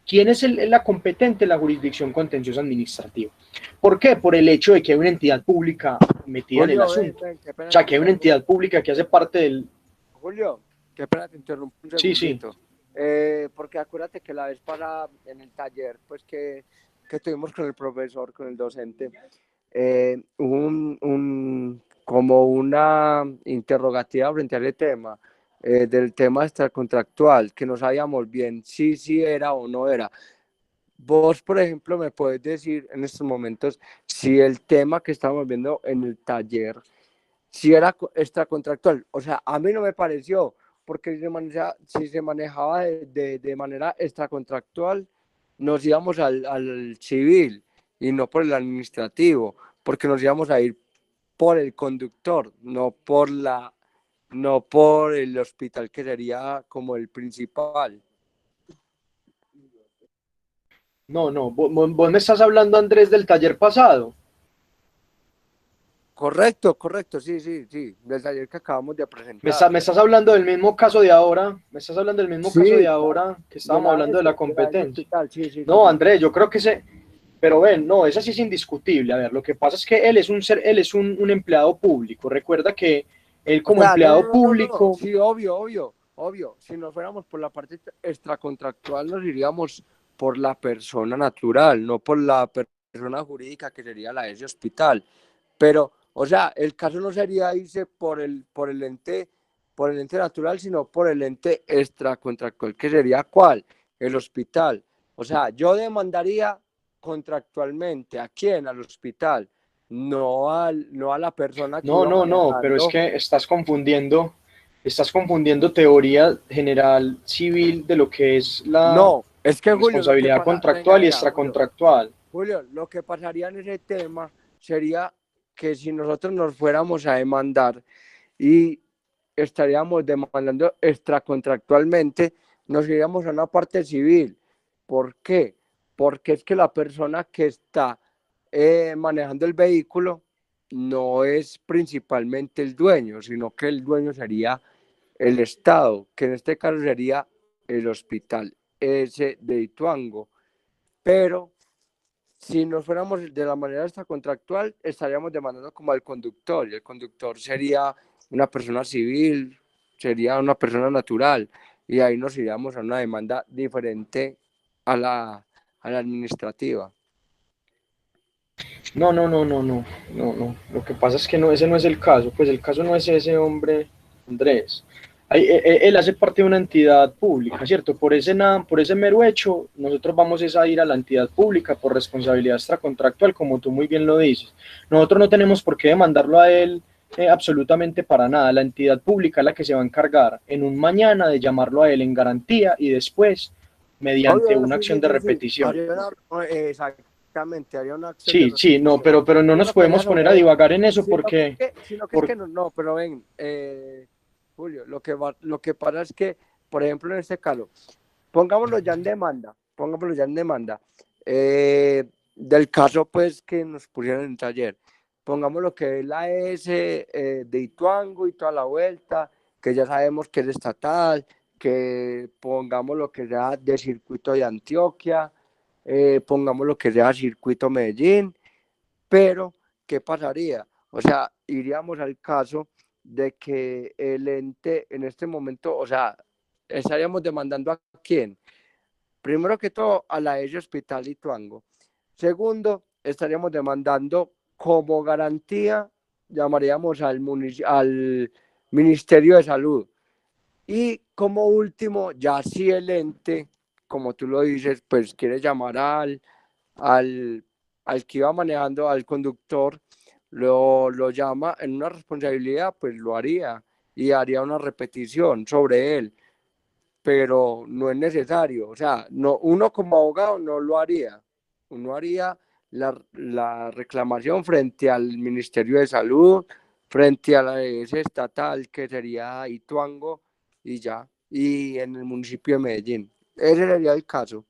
¿quién es la competente? La jurisdicción contenciosa administrativa. ¿Por qué? Por el hecho de que hay una entidad pública metida en el asunto. O sea, que hay una entidad pública que hace parte del... Julio, qué pena te interrumpo un segundito. Sí. Porque acuérdate que la vez pasada en el taller, pues que tuvimos con el profesor, con el docente, hubo como una interrogativa frente al tema, del tema extracontractual, que no sabíamos bien si era o no era. Vos, por ejemplo, me puedes decir en estos momentos si el tema que estamos viendo en el taller, si era extracontractual. O sea, a mí no me pareció, porque si se manejaba de manera extracontractual, nos íbamos al civil y no por el administrativo, porque nos íbamos a ir por el conductor, no por el hospital, que sería como el principal. No, vos me estás hablando, Andrés, del taller pasado. Correcto, sí, del taller que acabamos de presentar. Me estás hablando del mismo caso de ahora, caso de ahora, que estábamos hablando de la competencia. Sí, no, Andrés, yo creo que pero ven, no, eso sí es indiscutible. A ver, lo que pasa es que él es un empleado público. Recuerda que él como empleado público... Sí, obvio. Si nos fuéramos por la parte extracontractual, nos iríamos por la persona natural, no por la persona jurídica, que sería la de ese hospital. Pero, o sea, el caso no sería irse por el ente natural, sino por el ente extracontractual, que sería ¿cuál? El hospital. O sea, yo demandaría contractualmente. ¿A quién? Al hospital, no a la persona que... No, pero es que estás confundiendo teoría general civil de lo que es la responsabilidad contractual y extracontractual. Julio, lo que pasaría en ese tema sería que si nosotros nos fuéramos a demandar y estaríamos demandando extracontractualmente, nos iríamos a una parte civil. ¿Por qué? Porque es que la persona que está manejando el vehículo no es principalmente el dueño, sino que el dueño sería el Estado, que en este caso sería el hospital ese de Ituango. Pero si nos fuéramos de la manera extracontractual, estaríamos demandando como al conductor, y el conductor sería una persona civil, sería una persona natural, y ahí nos iríamos a una demanda diferente a la administrativa. No. Lo que pasa es que ese no es el caso. Pues el caso no es ese, hombre, Andrés. Él hace parte de una entidad pública, ¿cierto? Por ese mero hecho, nosotros vamos a ir a la entidad pública por responsabilidad extracontractual, como tú muy bien lo dices. Nosotros no tenemos por qué demandarlo a él absolutamente para nada. La entidad pública es la que se va a encargar en un mañana de llamarlo a él en garantía y después, mediante una acción de repetición. Exactamente, haría una acción. Sí, no, pero no nos podemos poner a divagar en eso porque... No, pero ven, Julio, lo que pasa es que, por ejemplo, en este caso, pongámoslo ya en demanda, del caso pues que nos pusieron en el taller. pongamos lo que es la S de Ituango y toda la vuelta, que ya sabemos que es estatal, que pongamos lo que sea de circuito de Antioquia, pongamos lo que sea circuito Medellín, pero ¿qué pasaría? O sea, iríamos al caso de que el ente en este momento, o sea, estaríamos demandando a quién. Primero que todo, a la ESE Hospital Ituango. Segundo, estaríamos demandando como garantía, llamaríamos al Ministerio de Salud. Y como último, ya si el ente, como tú lo dices, pues quiere llamar al que iba manejando, al conductor, lo llama en una responsabilidad, pues lo haría y haría una repetición sobre él, pero no es necesario, o sea, no, uno como abogado no lo haría, uno haría la reclamación frente al Ministerio de Salud, frente a la ese estatal que sería Ituango y ya, y en el municipio de Medellín. Ese sería el caso.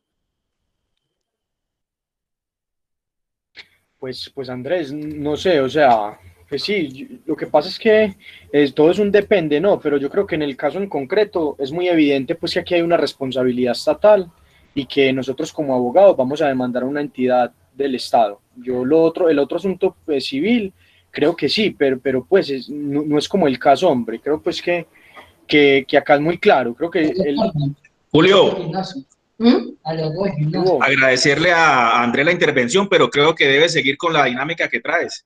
Pues Andrés, no sé, o sea, pues sí, lo que pasa es que todo es un depende, ¿no? Pero yo creo que en el caso en concreto es muy evidente pues que aquí hay una responsabilidad estatal y que nosotros como abogados vamos a demandar a una entidad del Estado. El otro asunto pues, civil, creo que sí, pero pues no, no es como el caso, hombre. Creo pues que acá es muy claro. Creo que Julio, agradecerle a Andrés la intervención, pero creo que debe seguir con la dinámica que traes.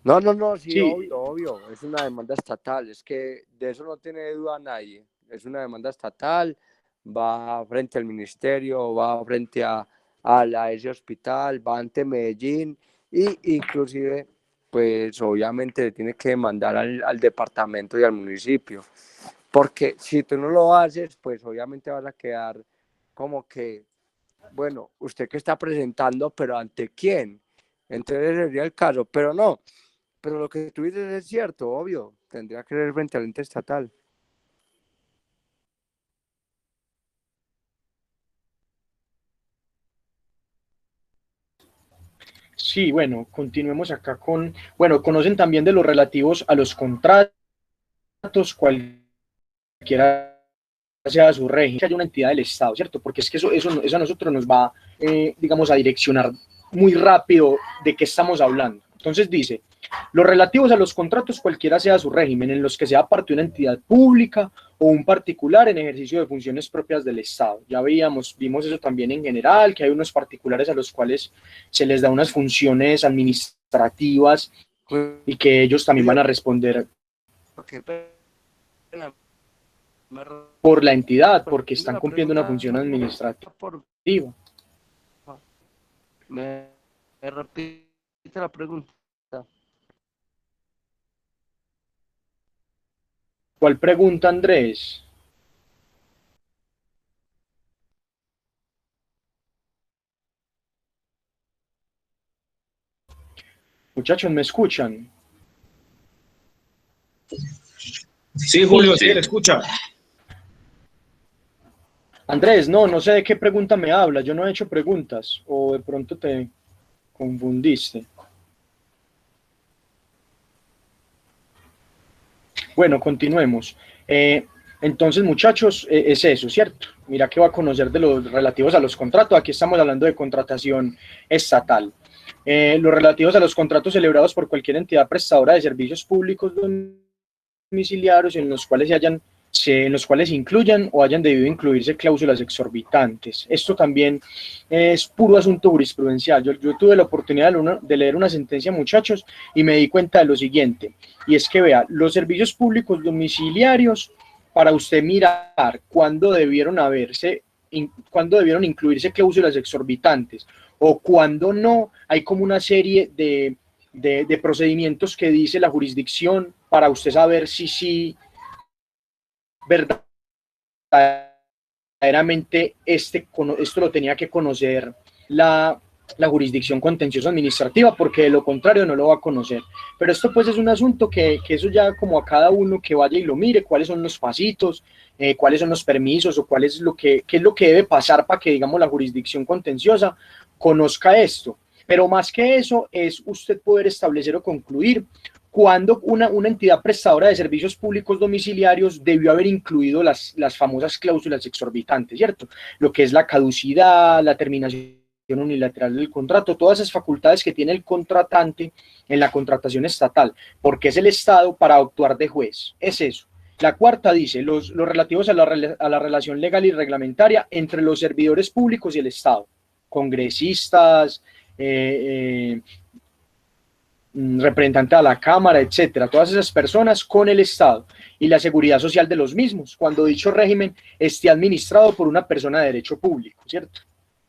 No, sí, sí, obvio, es una demanda estatal, es que de eso no tiene duda nadie, es una demanda estatal, va frente al ministerio, va frente a la ese hospital, va ante Medellín, y inclusive, pues obviamente le tiene que demandar al departamento y al municipio, porque si tú no lo haces, pues obviamente vas a quedar como que, bueno, ¿usted qué está presentando, pero ante quién? Entonces ese sería el caso, pero no. Pero lo que tú dices es cierto, obvio. Tendría que ser frente al ente estatal. sí, bueno, continuemos acá con, bueno, conocen también de los relativos a los contratos, cualquiera sea su régimen, que haya una entidad del Estado, ¿cierto? Porque es que eso a nosotros nos va, digamos, a direccionar muy rápido de qué estamos hablando. Entonces dice, los relativos a los contratos, cualquiera sea su régimen, en los que sea parte de una entidad pública o un particular en ejercicio de funciones propias del Estado. Ya vimos eso también en general, que hay unos particulares a los cuales se les da unas funciones administrativas y que ellos también van a responder por la entidad, porque están cumpliendo una función administrativa. Me repite la pregunta. ¿Cuál pregunta, Andrés? Muchachos, ¿me escuchan? Sí, Julio, sí, te escucha. Andrés, no sé de qué pregunta me hablas, yo no he hecho preguntas, o de pronto te confundiste. Bueno, continuemos. Entonces, muchachos, es eso, ¿cierto? Mira que va a conocer de los relativos a los contratos. Aquí estamos hablando de contratación estatal. Los relativos a los contratos celebrados por cualquier entidad prestadora de servicios públicos domiciliarios en los cuales incluyan o hayan debido incluirse cláusulas exorbitantes. Esto también es puro asunto jurisprudencial. Yo tuve la oportunidad de leer una sentencia, muchachos, y me di cuenta de lo siguiente, y es que vea, los servicios públicos domiciliarios, para usted mirar cuándo debieron incluirse cláusulas exorbitantes o cuándo no, hay como una serie de procedimientos que dice la jurisdicción para usted saber si sí verdaderamente esto lo tenía que conocer la jurisdicción contenciosa administrativa, porque de lo contrario no lo va a conocer. Pero esto pues es un asunto que eso ya como a cada uno que vaya y lo mire, cuáles son los pasitos, cuáles son los permisos o qué es lo que debe pasar para que, digamos, la jurisdicción contenciosa conozca esto. Pero más que eso, es usted poder establecer o concluir cuando una entidad prestadora de servicios públicos domiciliarios debió haber incluido las famosas cláusulas exorbitantes, ¿cierto? Lo que es la caducidad, la terminación unilateral del contrato, todas esas facultades que tiene el contratante en la contratación estatal, porque es el Estado para actuar de juez, es eso. La cuarta dice, los relativos a la relación legal y reglamentaria entre los servidores públicos y el Estado, congresistas, representante a la Cámara, etcétera, todas esas personas con el Estado y la seguridad social de los mismos, cuando dicho régimen esté administrado por una persona de derecho público, ¿cierto?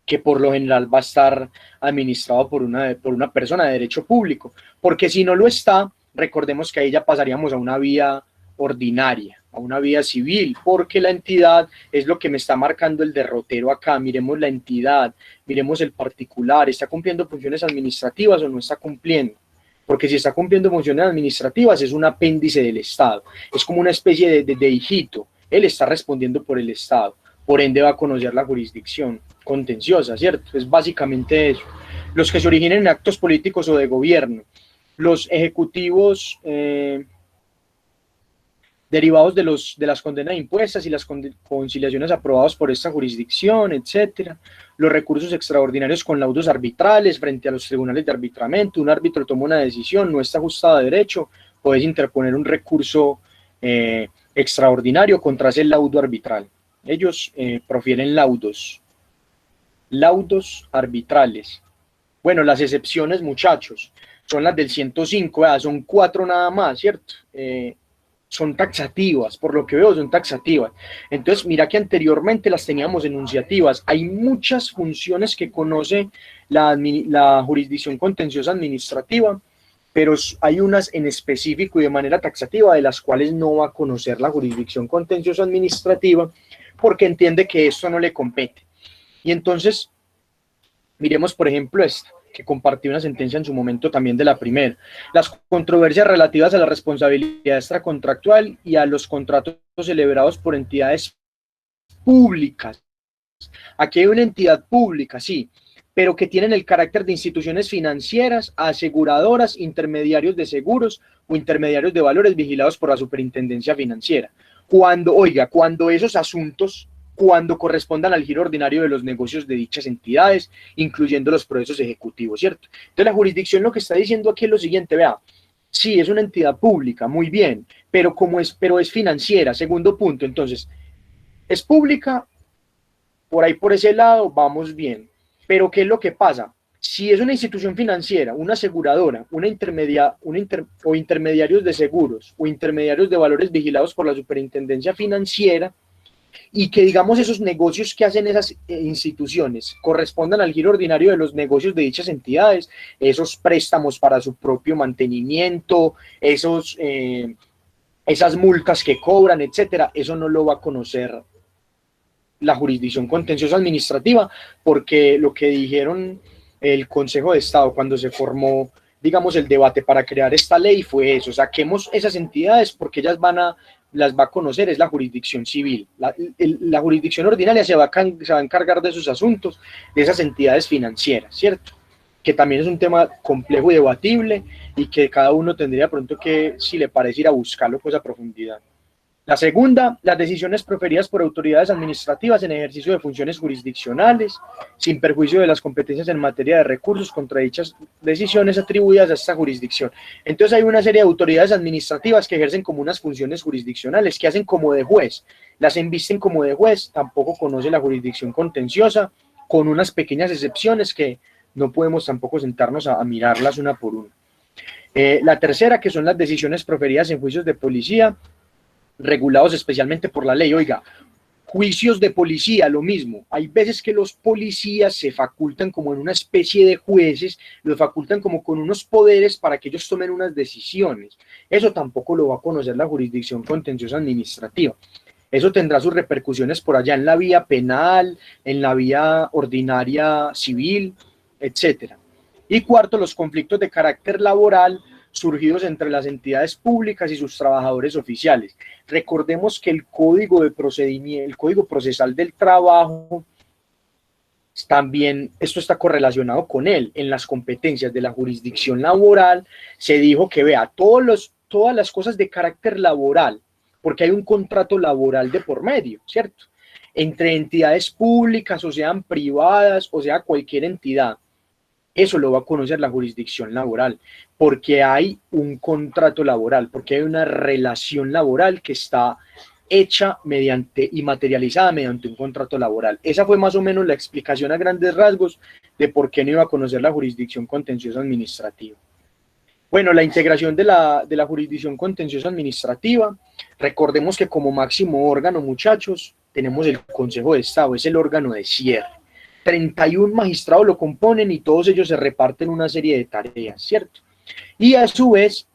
Que por lo general va a estar administrado por una persona de derecho público, porque si no lo está, recordemos que ahí ya pasaríamos a una vía ordinaria, a una vía civil, porque la entidad es lo que me está marcando el derrotero acá. Miremos la entidad, miremos el particular, ¿está cumpliendo funciones administrativas o no está cumpliendo? Porque si está cumpliendo funciones administrativas es un apéndice del Estado, es como una especie de hijito, él está respondiendo por el Estado, por ende va a conocer la jurisdicción contenciosa, ¿cierto? Es básicamente eso. Los que se originen en actos políticos o de gobierno, los ejecutivos derivados de las condenas impuestas y las conciliaciones aprobadas por esta jurisdicción, etcétera, los recursos extraordinarios con laudos arbitrales frente a los tribunales de arbitramiento, un árbitro toma una decisión, no está ajustada a derecho, puedes interponer un recurso extraordinario contra ese laudo arbitral. Ellos profieren laudos arbitrales. Bueno, las excepciones, muchachos, son las del 105, son 4 nada más, ¿cierto? Son taxativas, por lo que veo son taxativas. Entonces, mira que anteriormente las teníamos enunciativas. Hay muchas funciones que conoce la jurisdicción contenciosa administrativa, pero hay unas en específico y de manera taxativa de las cuales no va a conocer la jurisdicción contenciosa administrativa porque entiende que esto no le compete. Y entonces, miremos por ejemplo esta, que compartió una sentencia en su momento también de la primera. Las controversias relativas a la responsabilidad extracontractual y a los contratos celebrados por entidades públicas. Aquí hay una entidad pública, sí, pero que tienen el carácter de instituciones financieras, aseguradoras, intermediarios de seguros o intermediarios de valores vigilados por la superintendencia financiera. Cuando esos asuntos correspondan al giro ordinario de los negocios de dichas entidades, incluyendo los procesos ejecutivos, ¿cierto? Entonces la jurisdicción lo que está diciendo aquí es lo siguiente, vea, sí, es una entidad pública, muy bien, pero es financiera, segundo punto, entonces, es pública, por ahí por ese lado vamos bien, pero ¿qué es lo que pasa? Si es una institución financiera, una aseguradora, o intermediarios de seguros, o intermediarios de valores vigilados por la superintendencia financiera, y que digamos esos negocios que hacen esas instituciones correspondan al giro ordinario de los negocios de dichas entidades, esos préstamos para su propio mantenimiento, esas multas que cobran, etcétera, eso no lo va a conocer la jurisdicción contenciosa administrativa, porque lo que dijeron el Consejo de Estado cuando se formó, digamos, el debate para crear esta ley fue eso: saquemos esas entidades porque ellas las va a conocer, es la jurisdicción civil. La jurisdicción ordinaria se va a encargar de esos asuntos, de esas entidades financieras, ¿cierto? Que también es un tema complejo y debatible y que cada uno tendría pronto que, si le parece, ir a buscarlo pues a profundidad. La segunda, las decisiones proferidas por autoridades administrativas en ejercicio de funciones jurisdiccionales, sin perjuicio de las competencias en materia de recursos contra dichas decisiones atribuidas a esta jurisdicción. Entonces hay una serie de autoridades administrativas que ejercen como unas funciones jurisdiccionales, que hacen como de juez, las embisten como de juez, tampoco conoce la jurisdicción contenciosa, con unas pequeñas excepciones que no podemos tampoco sentarnos a mirarlas una por una. La tercera, que son las decisiones proferidas en juicios de policía, regulados especialmente por la ley. Oiga, juicios de policía, lo mismo. Hay veces que los policías se facultan como en una especie de jueces, los facultan como con unos poderes para que ellos tomen unas decisiones. Eso tampoco lo va a conocer la jurisdicción contenciosa administrativa. Eso tendrá sus repercusiones por allá en la vía penal, en la vía ordinaria civil, etcétera. Y cuarto, los conflictos de carácter laboral surgidos entre las entidades públicas y sus trabajadores oficiales. Recordemos que el Código Procesal del Trabajo también esto está correlacionado con él. En las competencias de la jurisdicción laboral se dijo que vea todas las cosas de carácter laboral, porque hay un contrato laboral de por medio, ¿cierto? Entre entidades públicas, o sean privadas, o sea cualquier entidad. Eso lo va a conocer la jurisdicción laboral, porque hay un contrato laboral, porque hay una relación laboral que está hecha mediante y materializada mediante un contrato laboral. Esa fue más o menos la explicación a grandes rasgos de por qué no iba a conocer la jurisdicción contenciosa administrativa. Bueno, la integración de la jurisdicción contenciosa administrativa, recordemos que como máximo órgano, muchachos, tenemos el Consejo de Estado, es el órgano de cierre. 31 magistrados lo componen y todos ellos se reparten una serie de tareas, ¿cierto? Y a su vez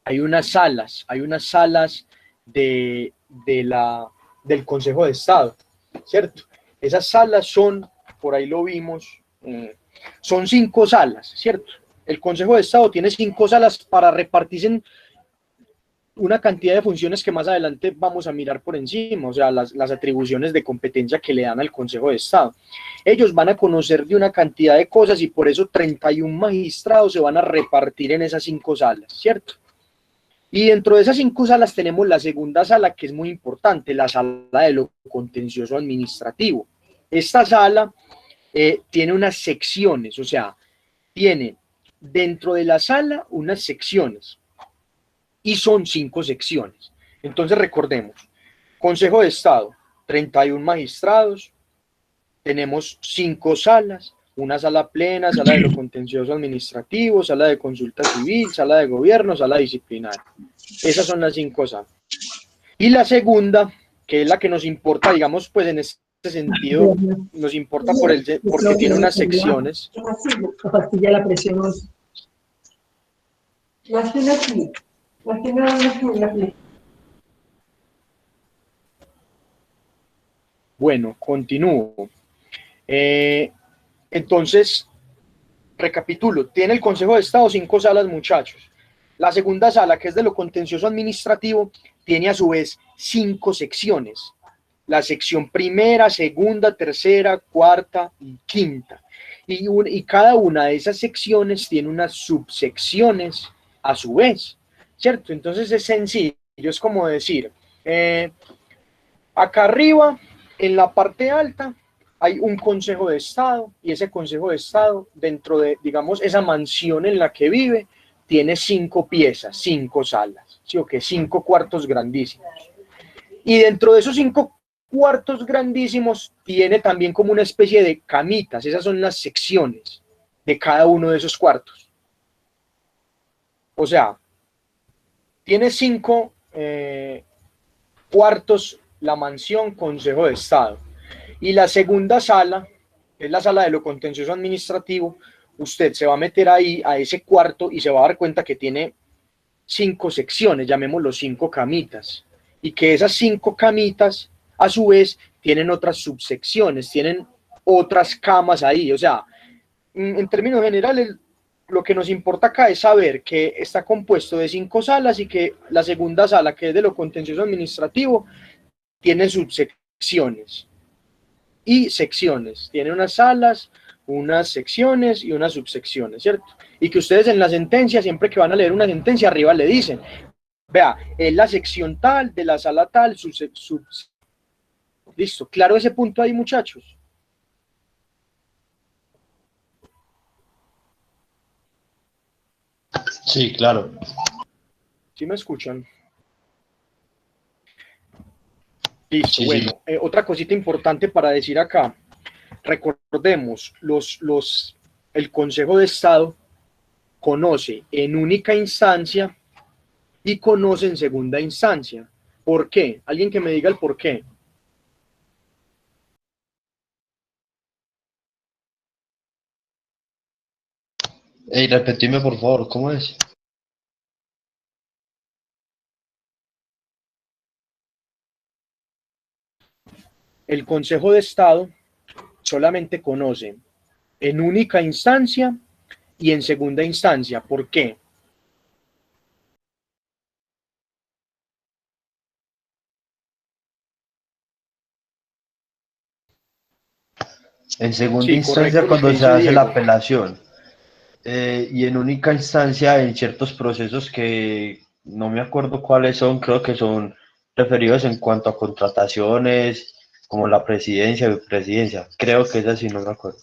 hay unas salas del Consejo de Estado, ¿cierto? Esas salas son, por ahí lo vimos, son 5 salas, ¿cierto? El Consejo de Estado tiene 5 salas para repartirse en una cantidad de funciones que más adelante vamos a mirar por encima, o sea, las atribuciones de competencia que le dan al Consejo de Estado. Ellos van a conocer de una cantidad de cosas y por eso 31 magistrados se van a repartir en esas 5 salas, ¿cierto? Y dentro de esas 5 salas tenemos la segunda sala, que es muy importante, la sala de lo contencioso administrativo. Esta sala tiene unas secciones, o sea, tiene dentro de la sala unas secciones, y son 5 secciones. Entonces recordemos, Consejo de Estado, 31 magistrados, tenemos 5 salas, una sala plena, sala de lo contencioso administrativo, sala de consulta civil, sala de gobierno, sala disciplinaria. Esas son las 5 salas. Y la segunda, que es la que nos importa, digamos, pues en este sentido, nos importa porque tiene unas secciones. La pastilla la presión. La tiene aquí. La tiene aquí. Bueno, continúo. Entonces, recapitulo, tiene el Consejo de Estado 5 salas, muchachos. La segunda sala, que es de lo contencioso administrativo, tiene a su vez 5 secciones. La sección primera, segunda, tercera, cuarta y quinta. Y cada una de esas secciones tiene unas subsecciones a su vez, ¿cierto? Entonces es sencillo, es como decir, acá arriba, en la parte alta, hay un Consejo de Estado y ese Consejo de Estado, dentro de, digamos, esa mansión en la que vive, tiene 5 piezas, 5 salas, ¿sí o qué? 5 cuartos grandísimos. Y dentro de esos 5 cuartos grandísimos tiene también como una especie de camitas, esas son las secciones de cada uno de esos cuartos. O sea, tiene 5 cuartos la mansión Consejo de Estado. Y la segunda sala, que es la sala de lo contencioso administrativo, usted se va a meter ahí a ese cuarto y se va a dar cuenta que tiene 5 secciones, llamémoslo 5 camitas, y que esas 5 camitas a su vez tienen otras subsecciones, tienen otras camas ahí, o sea, en términos generales, lo que nos importa acá es saber que está compuesto de 5 salas y que la segunda sala, que es de lo contencioso administrativo, tiene subsecciones y secciones, tiene unas salas, unas secciones y unas subsecciones, ¿cierto? Y que ustedes en la sentencia, siempre que van a leer una sentencia, arriba le dicen, vea, es la sección tal, de la sala tal, listo, claro ese punto ahí, muchachos. Sí, claro. ¿Sí me escuchan? Listo, Sí, bueno, sí. otra cosita importante para decir acá. Recordemos, el Consejo de Estado conoce en única instancia y conoce en segunda instancia. ¿Por qué? Alguien que me diga el por qué. Ey, repetime por favor, ¿cómo es? El Consejo de Estado solamente conoce en única instancia y en segunda instancia. ¿Por qué? En segunda Sí, instancia, correcto lo que cuando se dice hace la Diego. apelación, y en única instancia en ciertos procesos que no me acuerdo cuáles son, creo que son referidos en cuanto a contrataciones, como la presidencia, vicepresidencia. Creo que es así, no me acuerdo.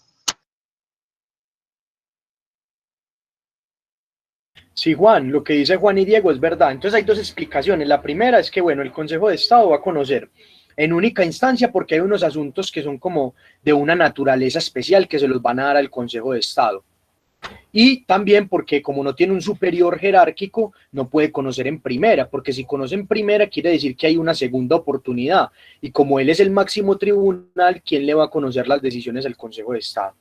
Sí, Juan, lo que dice Juan y Diego es verdad. Entonces hay dos explicaciones. La primera es que, bueno, el Consejo de Estado va a conocer en única instancia porque hay unos asuntos que son como de una naturaleza especial que se los van a dar al Consejo de Estado. Y también porque como no tiene un superior jerárquico, no puede conocer en primera, porque si conoce en primera quiere decir que hay una segunda oportunidad. Y como él es el máximo tribunal, ¿quién le va a conocer las decisiones del Consejo de Estado?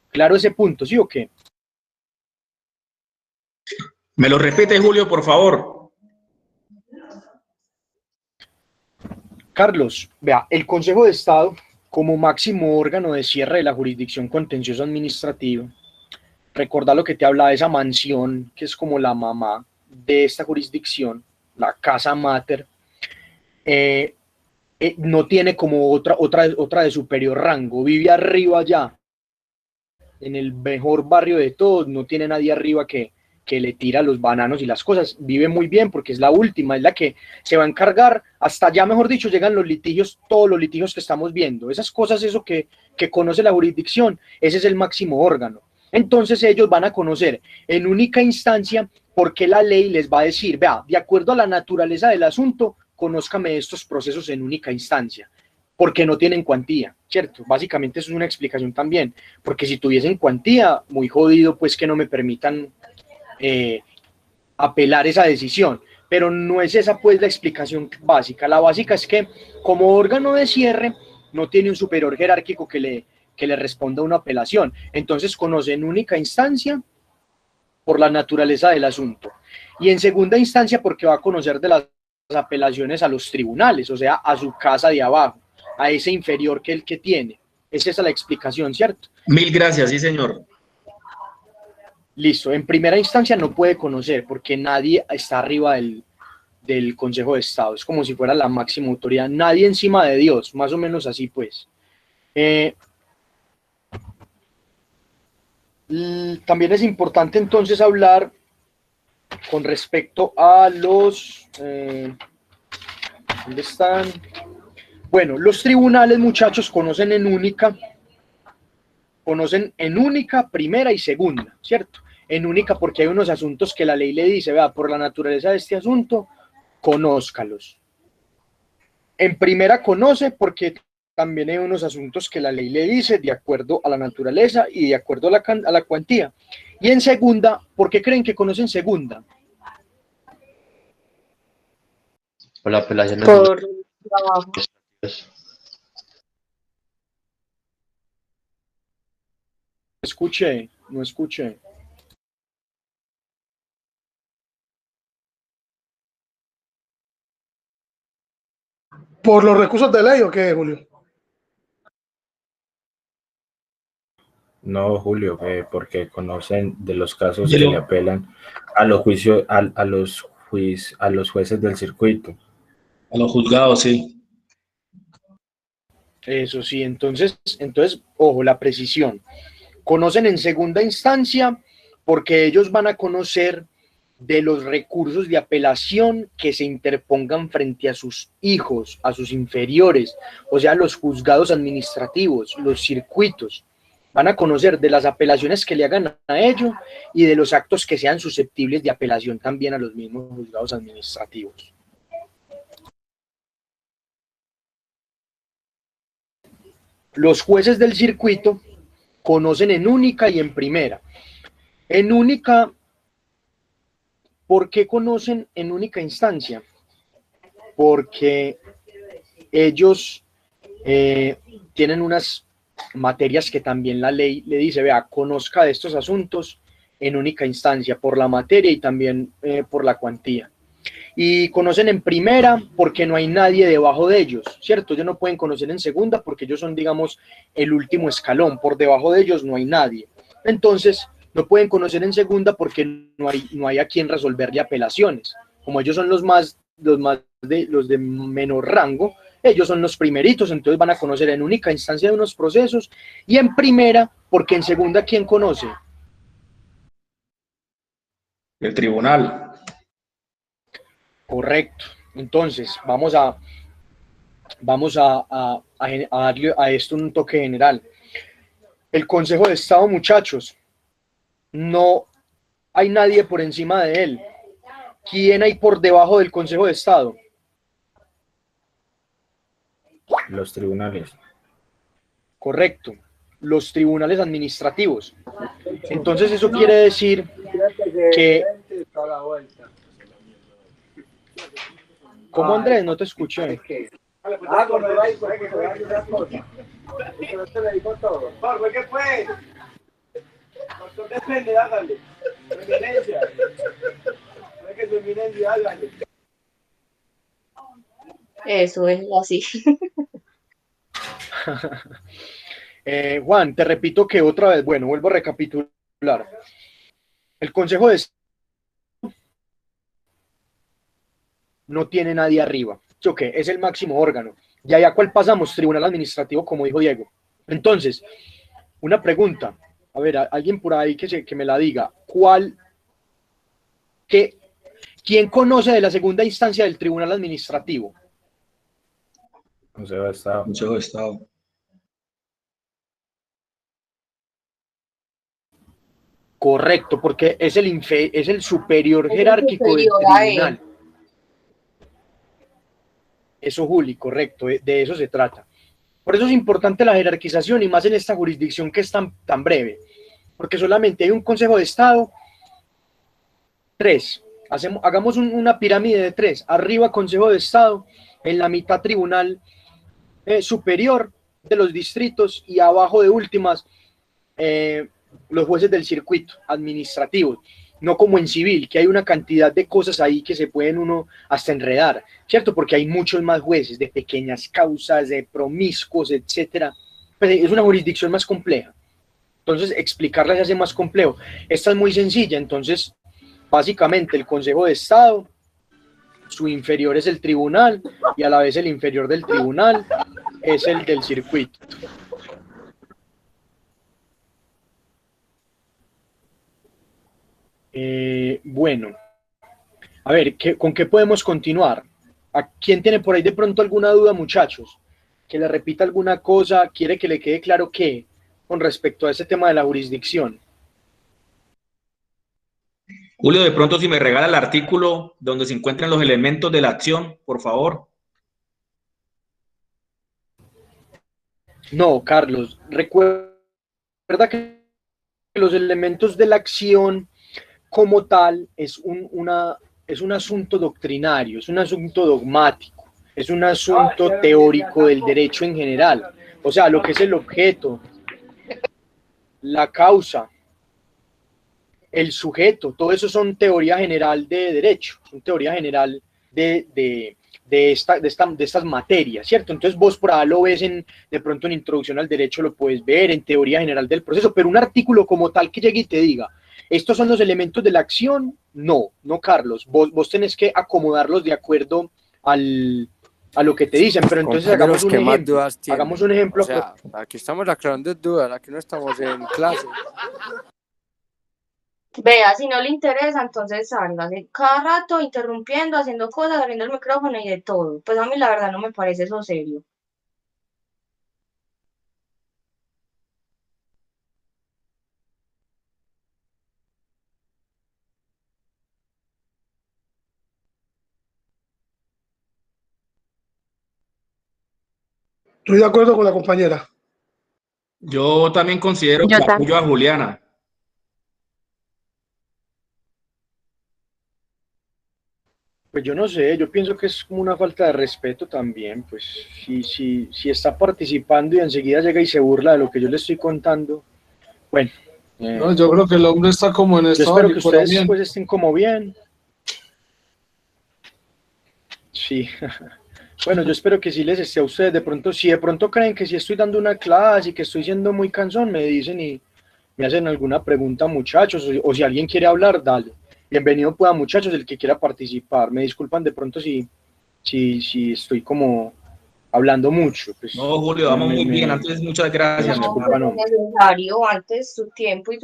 Claro ese punto, ¿sí o qué? ¿Me lo repite, Julio, por favor? Carlos, vea, el Consejo de Estado, como máximo órgano de cierre de la jurisdicción contencioso administrativa, recuerda lo que te habla de esa mansión, que es como la mamá de esta jurisdicción, la casa mater, eh, no tiene como otra de superior rango, vive arriba ya, en el mejor barrio de todos, no tiene nadie arriba que le tira los bananos y las cosas, vive muy bien porque es la última, es la que se va a encargar, hasta ya mejor dicho, llegan los litigios, todos los litigios que estamos viendo, esas cosas, eso que conoce la jurisdicción, ese es el máximo órgano. Entonces ellos van a conocer en única instancia porque la ley les va a decir, vea, de acuerdo a la naturaleza del asunto, conózcame estos procesos en única instancia, porque no tienen cuantía, ¿cierto? Básicamente eso es una explicación también, porque si tuviesen cuantía, muy jodido pues que no me permitan apelar esa decisión, pero no es esa pues la explicación básica. La básica es que como órgano de cierre no tiene un superior jerárquico que le responda a una apelación, entonces conoce en única instancia por la naturaleza del asunto y en segunda instancia porque va a conocer de las apelaciones a los tribunales, o sea, a su casa de abajo, a ese inferior que el que tiene. Esa es la explicación, ¿cierto? Mil gracias, sí, señor. Listo, en primera instancia no puede conocer porque nadie está arriba del Consejo de Estado, es como si fuera la máxima autoridad, nadie encima de Dios, más o menos así pues. También es importante entonces hablar con respecto a los... ¿dónde están? Bueno, los tribunales, muchachos, conocen en única, primera y segunda, ¿cierto? En única porque hay unos asuntos que la ley le dice, vea, por la naturaleza de este asunto, conózcalos. En primera conoce porque también hay unos asuntos que la ley le dice de acuerdo a la naturaleza y de acuerdo a la cuantía. Y en segunda, ¿por qué creen que conocen segunda? Por la apelación Por trabajo. No escuché. ¿Por los recursos de ley o qué, Julio? No, Julio, porque conocen de los casos que le apelan a los juicios, a los jueces del circuito. A los juzgados, sí. Eso sí, entonces, ojo, la precisión. Conocen en segunda instancia porque ellos van a conocer de los recursos de apelación que se interpongan frente a sus hijos, a sus inferiores, o sea, los juzgados administrativos, los circuitos. Van a conocer de las apelaciones que le hagan a ellos y de los actos que sean susceptibles de apelación también a los mismos juzgados administrativos. Los jueces del circuito conocen en única y en primera. En única, ¿por qué conocen en única instancia? Porque ellos tienen unas materias que también la ley le dice, vea, conozca de estos asuntos en única instancia, por la materia y también por la cuantía. Y conocen en primera porque no hay nadie debajo de ellos, ¿cierto? Ellos no pueden conocer en segunda porque ellos son, digamos, el último escalón, por debajo de ellos no hay nadie. Entonces, no pueden conocer en segunda porque no hay a quien resolverle apelaciones. Como ellos son los de menor rango, ellos son los primeritos, entonces van a conocer en única instancia de unos procesos, y en primera, porque en segunda, ¿quién conoce? El tribunal. Correcto. Entonces, vamos a darle a esto un toque general. El Consejo de Estado, muchachos, no hay nadie por encima de él. ¿Quién hay por debajo del Consejo de Estado? Los tribunales. Correcto, los tribunales administrativos. Entonces eso quiere decir que... ¿Cómo, Andrés? No te escuché. ¿Qué fue? Depende, hágale. Eminencia. Que su eminencia, hágale. Eso es así. Juan, te repito que otra vez, bueno, vuelvo a recapitular. El Consejo de Estado no tiene nadie arriba. ¿Sí, qué? Es el máximo órgano. ¿Y allá cuál pasamos? Tribunal Administrativo, como dijo Diego. Entonces, una pregunta. A ver, alguien por ahí que me la diga. ¿Quién conoce de la segunda instancia del Tribunal Administrativo? Consejo de Estado. Consejo de Estado. Correcto, porque es el superior jerárquico del tribunal. Eso, Juli, correcto, de eso se trata. Por eso es importante la jerarquización y más en esta jurisdicción que es tan breve, porque solamente hay un Consejo de Estado, 3. Hagamos una pirámide de 3. Arriba Consejo de Estado, en la mitad Tribunal Superior de los distritos y abajo de últimas los jueces del circuito administrativo, no como en civil, que hay una cantidad de cosas ahí que se pueden uno hasta enredar, ¿cierto? Porque hay muchos más jueces de pequeñas causas, de promiscuos, etcétera. Pues es una jurisdicción más compleja. Entonces, explicarla se hace más complejo. Esta es muy sencilla. Entonces, básicamente, el Consejo de Estado, su inferior es el tribunal y a la vez el inferior del tribunal es el del circuito. Bueno, a ver, ¿con qué podemos continuar? ¿A quién tiene por ahí de pronto alguna duda, muchachos? Que le repita alguna cosa, quiere que le quede claro qué con respecto a ese tema de la jurisdicción. Julio, de pronto si me regala el artículo donde se encuentran los elementos de la acción, por favor. No, Carlos, recuerda que los elementos de la acción como tal es un asunto doctrinario, es un asunto dogmático, es un asunto teórico del derecho en general. O sea, lo que es el objeto, la causa, el sujeto, todo eso son teoría general de derecho, son teoría general de estas materias, ¿cierto? Entonces vos por ahí lo ves de pronto en Introducción al Derecho, lo puedes ver en Teoría General del Proceso, pero un artículo como tal que llegue y te diga, ¿estos son los elementos de la acción? No, Carlos, vos tenés que acomodarlos de acuerdo a lo que te dicen, pero entonces hagamos un ejemplo. Hagamos un ejemplo. O sea, aquí estamos aclarando dudas, aquí no estamos en clase. Vea, si no le interesa, entonces sálgase. Cada rato interrumpiendo, haciendo cosas, abriendo el micrófono y de todo. Pues a mí la verdad no me parece eso serio. Estoy de acuerdo con la compañera. Yo también considero que apoyo a Juliana. Pues yo no sé, yo pienso que es como una falta de respeto también, pues si está participando y enseguida llega y se burla de lo que yo le estoy contando, bueno. No, yo creo que el hombre está como en Yo estado espero de que ustedes licoramiento. pues estén como bien. Sí, bueno, yo espero que sí les esté a ustedes, de pronto, si de pronto creen que si estoy dando una clase y que estoy siendo muy cansón, me dicen y me hacen alguna pregunta, muchachos, o si alguien quiere hablar, dale. Bienvenido pueda, muchachos, el que quiera participar. Me disculpan de pronto si estoy como hablando mucho. Pues, no, Julio, vamos muy bien. Antes, muchas gracias. Disculpa, no. Necesario, antes su tiempo y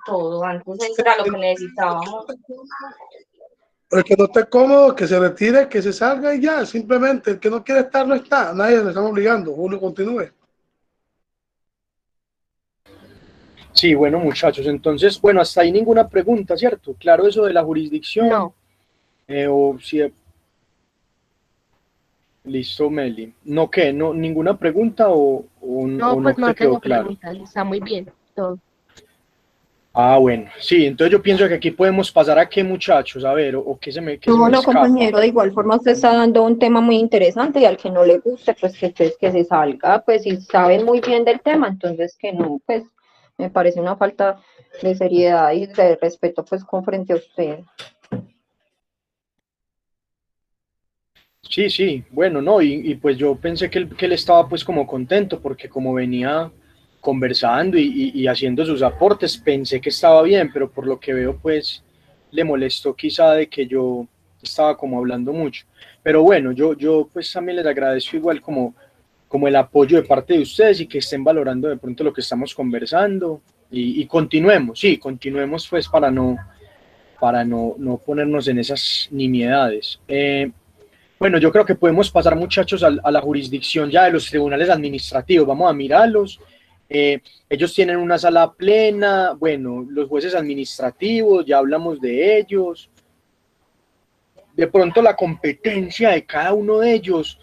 todo, antes eso era lo que necesitábamos. El que no esté cómodo, que se retire, que se salga y ya, simplemente. El que no quiere estar, no está. Nadie le estamos obligando. Julio, continúe. Sí, bueno, muchachos, entonces, bueno, hasta ahí ninguna pregunta, ¿cierto? Claro, eso de la jurisdicción. No. O si... Listo, Meli. ¿No qué? ¿No, ninguna pregunta o No, pues no no te quedó tengo claro? preguntas, está muy bien todo. Ah, bueno, sí, entonces yo pienso que aquí podemos pasar a qué, muchachos, a ver, o qué se me No, no, escapa. compañero, de igual forma usted está dando un tema muy interesante y al que no le guste, pues que se salga, pues si saben muy bien del tema, entonces que no, pues me parece una falta de seriedad y de respeto, pues con frente a usted. Sí, sí, bueno, no, y pues yo pensé que él estaba pues como contento porque como venía conversando y haciendo sus aportes, pensé que estaba bien, pero por lo que veo pues le molestó quizá de que yo estaba como hablando mucho. Pero bueno, yo pues también les agradezco igual como el apoyo de parte de ustedes y que estén valorando de pronto lo que estamos conversando y continuemos, sí, continuemos pues para no ponernos en esas nimiedades. Bueno, yo creo que podemos pasar, muchachos, a la jurisdicción ya de los tribunales administrativos. Vamos a mirarlos. Ellos tienen una sala plena. Bueno, los jueces administrativos, ya hablamos de ellos. De pronto la competencia de cada uno de ellos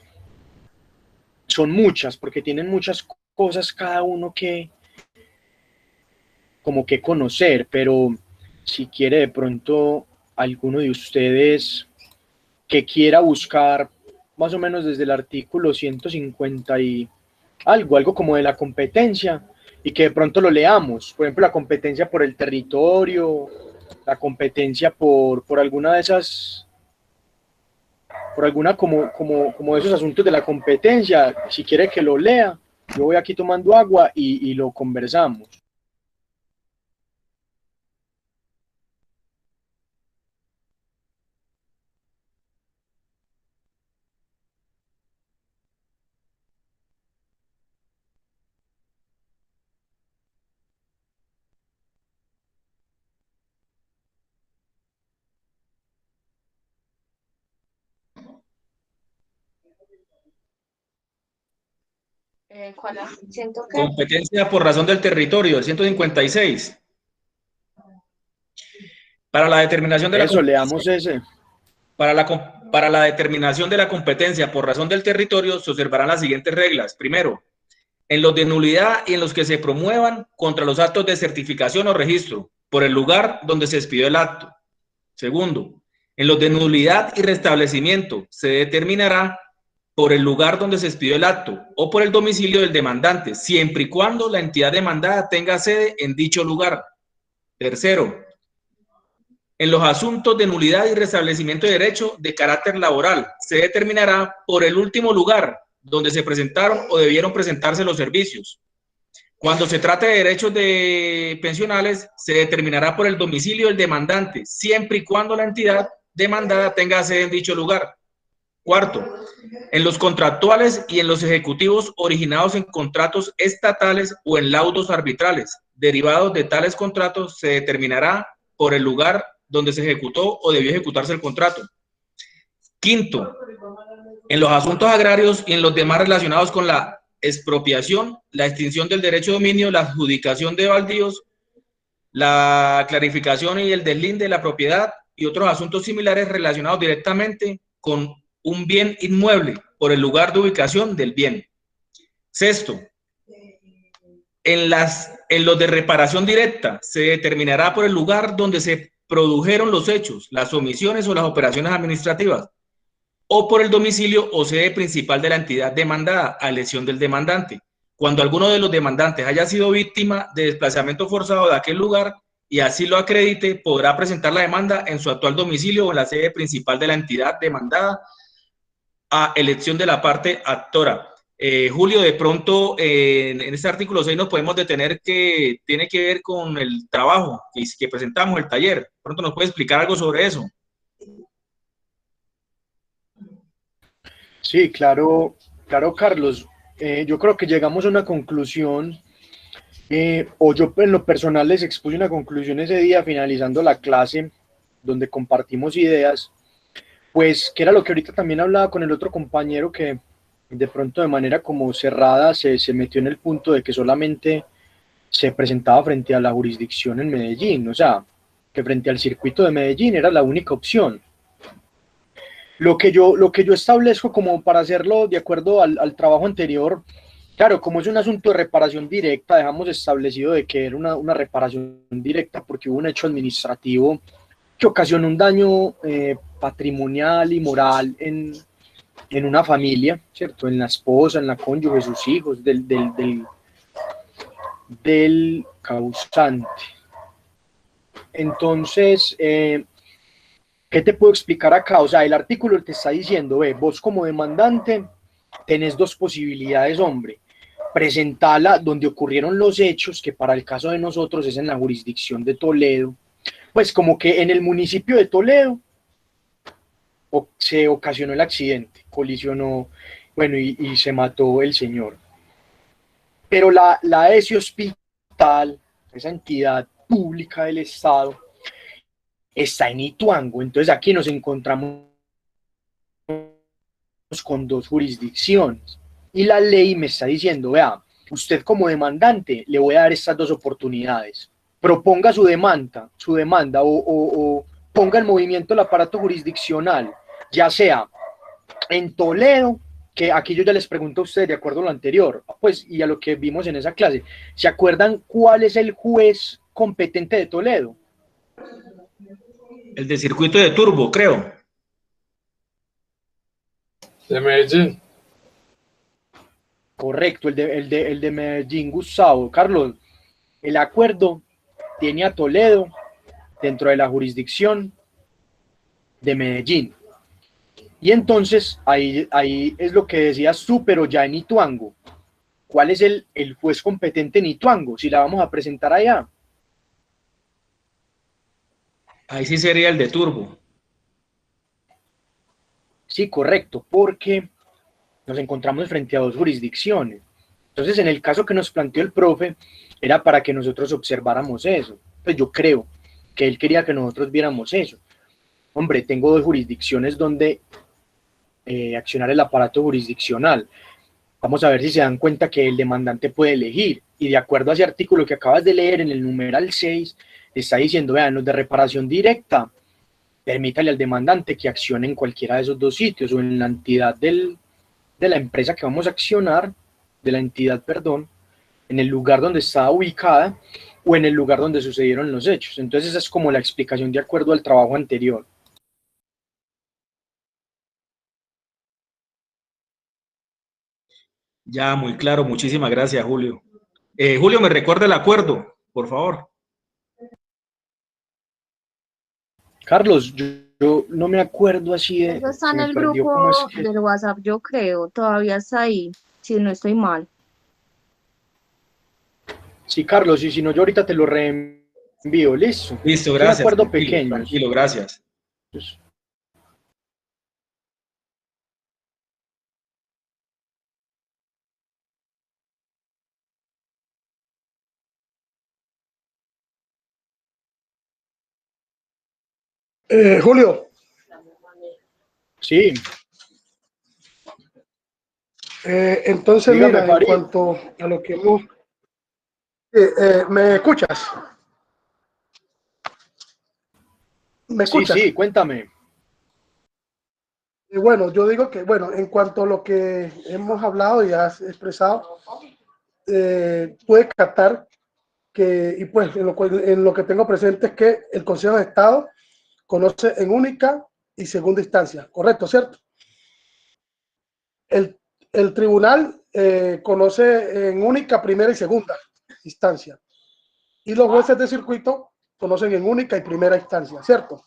son muchas, porque tienen muchas cosas cada uno que como que conocer, pero si quiere de pronto alguno de ustedes que quiera buscar más o menos desde el artículo 150 y algo como de la competencia, y que de pronto lo leamos, por ejemplo, la competencia por el territorio, la competencia por alguna de esas, por alguna como de esos asuntos de la competencia, si quiere que lo lea, yo voy aquí tomando agua y lo conversamos. ¿Cuál es? ¿Siento que? Competencia por razón del territorio, el 156. Para la determinación de Eso, leamos ese. Para la determinación de la competencia por razón del territorio se observarán las siguientes reglas. Primero, en los de nulidad y en los que se promuevan contra los actos de certificación o registro por el lugar donde se expidió el acto. Segundo, en los de nulidad y restablecimiento se determinará por el lugar donde se expidió el acto o por el domicilio del demandante, siempre y cuando la entidad demandada tenga sede en dicho lugar. Tercero, en los asuntos de nulidad y restablecimiento de derecho de carácter laboral se determinará por el último lugar donde se presentaron o debieron presentarse los servicios. Cuando se trate de derechos pensionales, se determinará por el domicilio del demandante, siempre y cuando la entidad demandada tenga sede en dicho lugar. Cuarto, en los contractuales y en los ejecutivos originados en contratos estatales o en laudos arbitrales derivados de tales contratos, se determinará por el lugar donde se ejecutó o debió ejecutarse el contrato. Quinto, en los asuntos agrarios y en los demás relacionados con la expropiación, la extinción del derecho de dominio, la adjudicación de baldíos, la clarificación y el deslinde de la propiedad y otros asuntos similares relacionados directamente con un bien inmueble por el lugar de ubicación del bien. Sexto, en los de reparación directa se determinará por el lugar donde se produjeron los hechos, las omisiones o las operaciones administrativas, o por el domicilio o sede principal de la entidad demandada a elección del demandante, cuando alguno de los demandantes haya sido víctima de desplazamiento forzado de aquel lugar y así lo acredite, podrá presentar la demanda en su actual domicilio o en la sede principal de la entidad demandada a elección de la parte actora. Julio, de pronto en este artículo 6 nos podemos detener que tiene que ver con el trabajo que presentamos, el taller. De pronto nos puede explicar algo sobre eso. Sí, claro, Claro, Carlos, yo creo que llegamos a una conclusión, o yo en lo personal les expuse una conclusión ese día finalizando la clase, donde compartimos ideas, pues que era lo que ahorita también hablaba con el otro compañero que de pronto de manera como cerrada se metió en el punto de que solamente se presentaba frente a la jurisdicción en Medellín, o sea, que frente al circuito de Medellín era la única opción. Lo que yo establezco como para hacerlo de acuerdo al trabajo anterior, claro, como es un asunto de reparación directa, dejamos establecido de que era una reparación directa porque hubo un hecho administrativo que ocasionó un daño patrimonial y moral en una familia, ¿cierto? En la esposa, en la cónyuge, sus hijos, del causante. Entonces, ¿qué te puedo explicar acá? O sea, el artículo te está diciendo, vos como demandante tenés dos posibilidades, hombre. Presentala donde ocurrieron los hechos, que para el caso de nosotros es en la jurisdicción de Toledo. Pues como que en el municipio de Toledo se ocasionó el accidente, colisionó, bueno, y se mató el señor. Pero la ESI Hospital, esa entidad pública del Estado, está en Ituango. Entonces aquí nos encontramos con dos jurisdicciones. Y la ley me está diciendo, vea, usted como demandante le voy a dar estas dos oportunidades. Proponga su demanda o ponga en movimiento el aparato jurisdiccional, ya sea en Toledo, que aquí yo ya les pregunto a ustedes de acuerdo a lo anterior, pues, y a lo que vimos en esa clase, ¿se acuerdan cuál es el juez competente de Toledo? El de circuito de turbo, creo. De Medellín. Correcto, el de Medellín, Gustavo. Carlos, el acuerdo tiene a Toledo dentro de la jurisdicción de Medellín. Y entonces ahí es lo que decías tú, pero ya en Ituango. ¿Cuál es el juez competente en Ituango? Si la vamos a presentar allá. Ahí sí sería el de turbo. Sí, correcto, porque nos encontramos frente a dos jurisdicciones. Entonces, en el caso que nos planteó el profe, era para que nosotros observáramos eso. Pues yo creo que él quería que nosotros viéramos eso. Hombre, tengo dos jurisdicciones donde accionar el aparato jurisdiccional. Vamos a ver si se dan cuenta que el demandante puede elegir. Y de acuerdo a ese artículo que acabas de leer en el numeral 6, está diciendo, vean, los de reparación directa, permítale al demandante que accione en cualquiera de esos dos sitios o en la entidad de la empresa que vamos a accionar, de la entidad, perdón, en el lugar donde está ubicada o en el lugar donde sucedieron los hechos. Entonces esa es como la explicación de acuerdo al trabajo anterior. Ya, muy claro. Muchísimas gracias, Julio. Julio, ¿me recuerda el acuerdo, por favor? Carlos, yo no me acuerdo así de... Eso está en el grupo del WhatsApp, yo creo, todavía está ahí, si no estoy mal. Sí, Carlos, y si no, yo ahorita te lo reenvío, listo. Listo, gracias. Un acuerdo Tranquilo, pequeño. tranquilo, gracias. Pues, Julio. sí. Entonces, Dígame, mira, Farid. en cuanto a lo que hemos... ¿me escuchas? ¿Me escuchas? Sí, cuéntame. Bueno, yo digo que, bueno, en cuanto a lo que hemos hablado y has expresado, puede captar que, y pues en lo que tengo presente es que el Consejo de Estado conoce en única y segunda instancia, ¿correcto? ¿Cierto? El tribunal conoce en única, primera y segunda instancia. Y los jueces de circuito conocen en única y primera instancia, ¿cierto?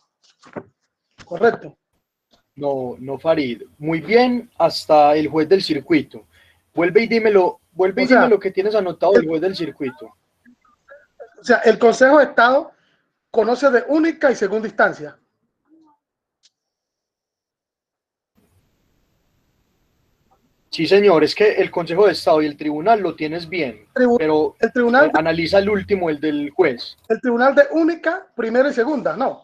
Correcto. No, Farid. Muy bien, hasta el juez del circuito. Vuelve y dime lo que tienes anotado del juez del circuito. O sea, el Consejo de Estado conoce de única y segunda instancia. Sí, señor, es que el Consejo de Estado y el tribunal lo tienes bien, pero el tribunal analiza el último, el del juez. El tribunal de única, primera y segunda, no.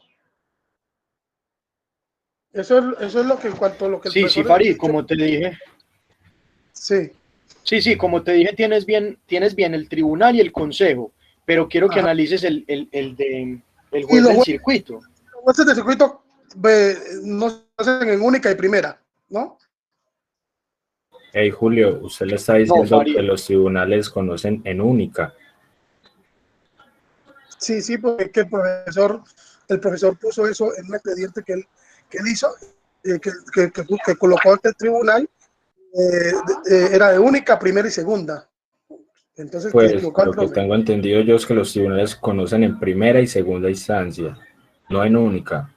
Eso es lo que en cuanto a lo que el Sí, profesor Farid, como te dije. Sí. Sí, como te dije, tienes bien el tribunal y el consejo, pero quiero que analices el juez del circuito. Los jueces del circuito no se hacen en única y primera, ¿no? Hey, Julio, usted le está diciendo que los tribunales conocen en única. Sí, porque el profesor puso eso en un expediente que él hizo, que colocó que el tribunal era de única, primera y segunda. Entonces, pues lo que tengo entendido yo es que los tribunales conocen en primera y segunda instancia, no en única.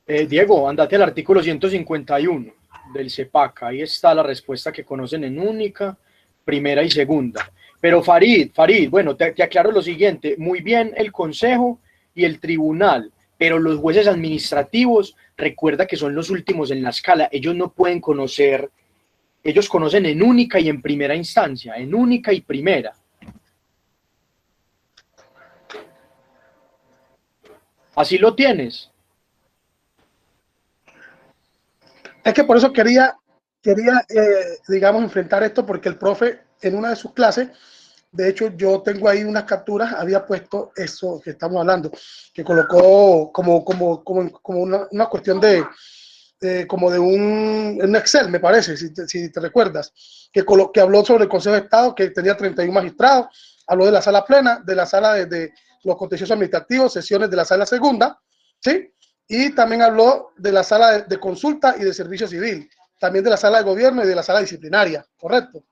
Diego, andate al artículo 151 del CEPAC, ahí está la respuesta que conocen en única, primera y segunda. Pero Farid, bueno, te aclaro lo siguiente, muy bien el consejo y el tribunal, pero los jueces administrativos, recuerda que son los últimos en la escala, ellos no pueden conocer, ellos conocen en única y en primera instancia, en única y primera. ¿Así lo tienes? Es que por eso quería digamos, enfrentar esto, porque el profe en una de sus clases, de hecho yo tengo ahí unas capturas, había puesto eso que estamos hablando, que colocó como una cuestión como de un Excel, me parece, si te recuerdas, que habló sobre el Consejo de Estado, que tenía 31 magistrados, habló de la sala plena, de la sala de los contenciosos administrativos, sesiones de la sala segunda, ¿sí? Y también habló de la sala de consulta y de servicio civil, también de la sala de gobierno y de la sala disciplinaria, ¿correcto?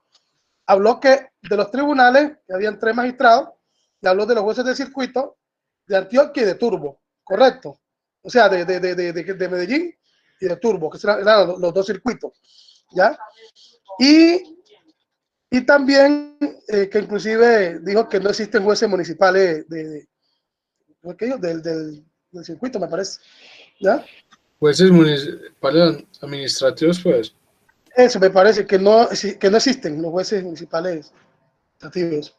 Habló que de los tribunales, que habían 3 magistrados, y habló de los jueces de circuito, de Antioquia y de Turbo, ¿correcto? O sea, de Medellín y de Turbo, que eran los 2 circuitos, ¿ya? Y también que inclusive dijo que no existen jueces municipales del circuito, me parece, ¿ya? Jueces municipales administrativos, pues. Eso me parece que no existen los jueces municipales administrativos.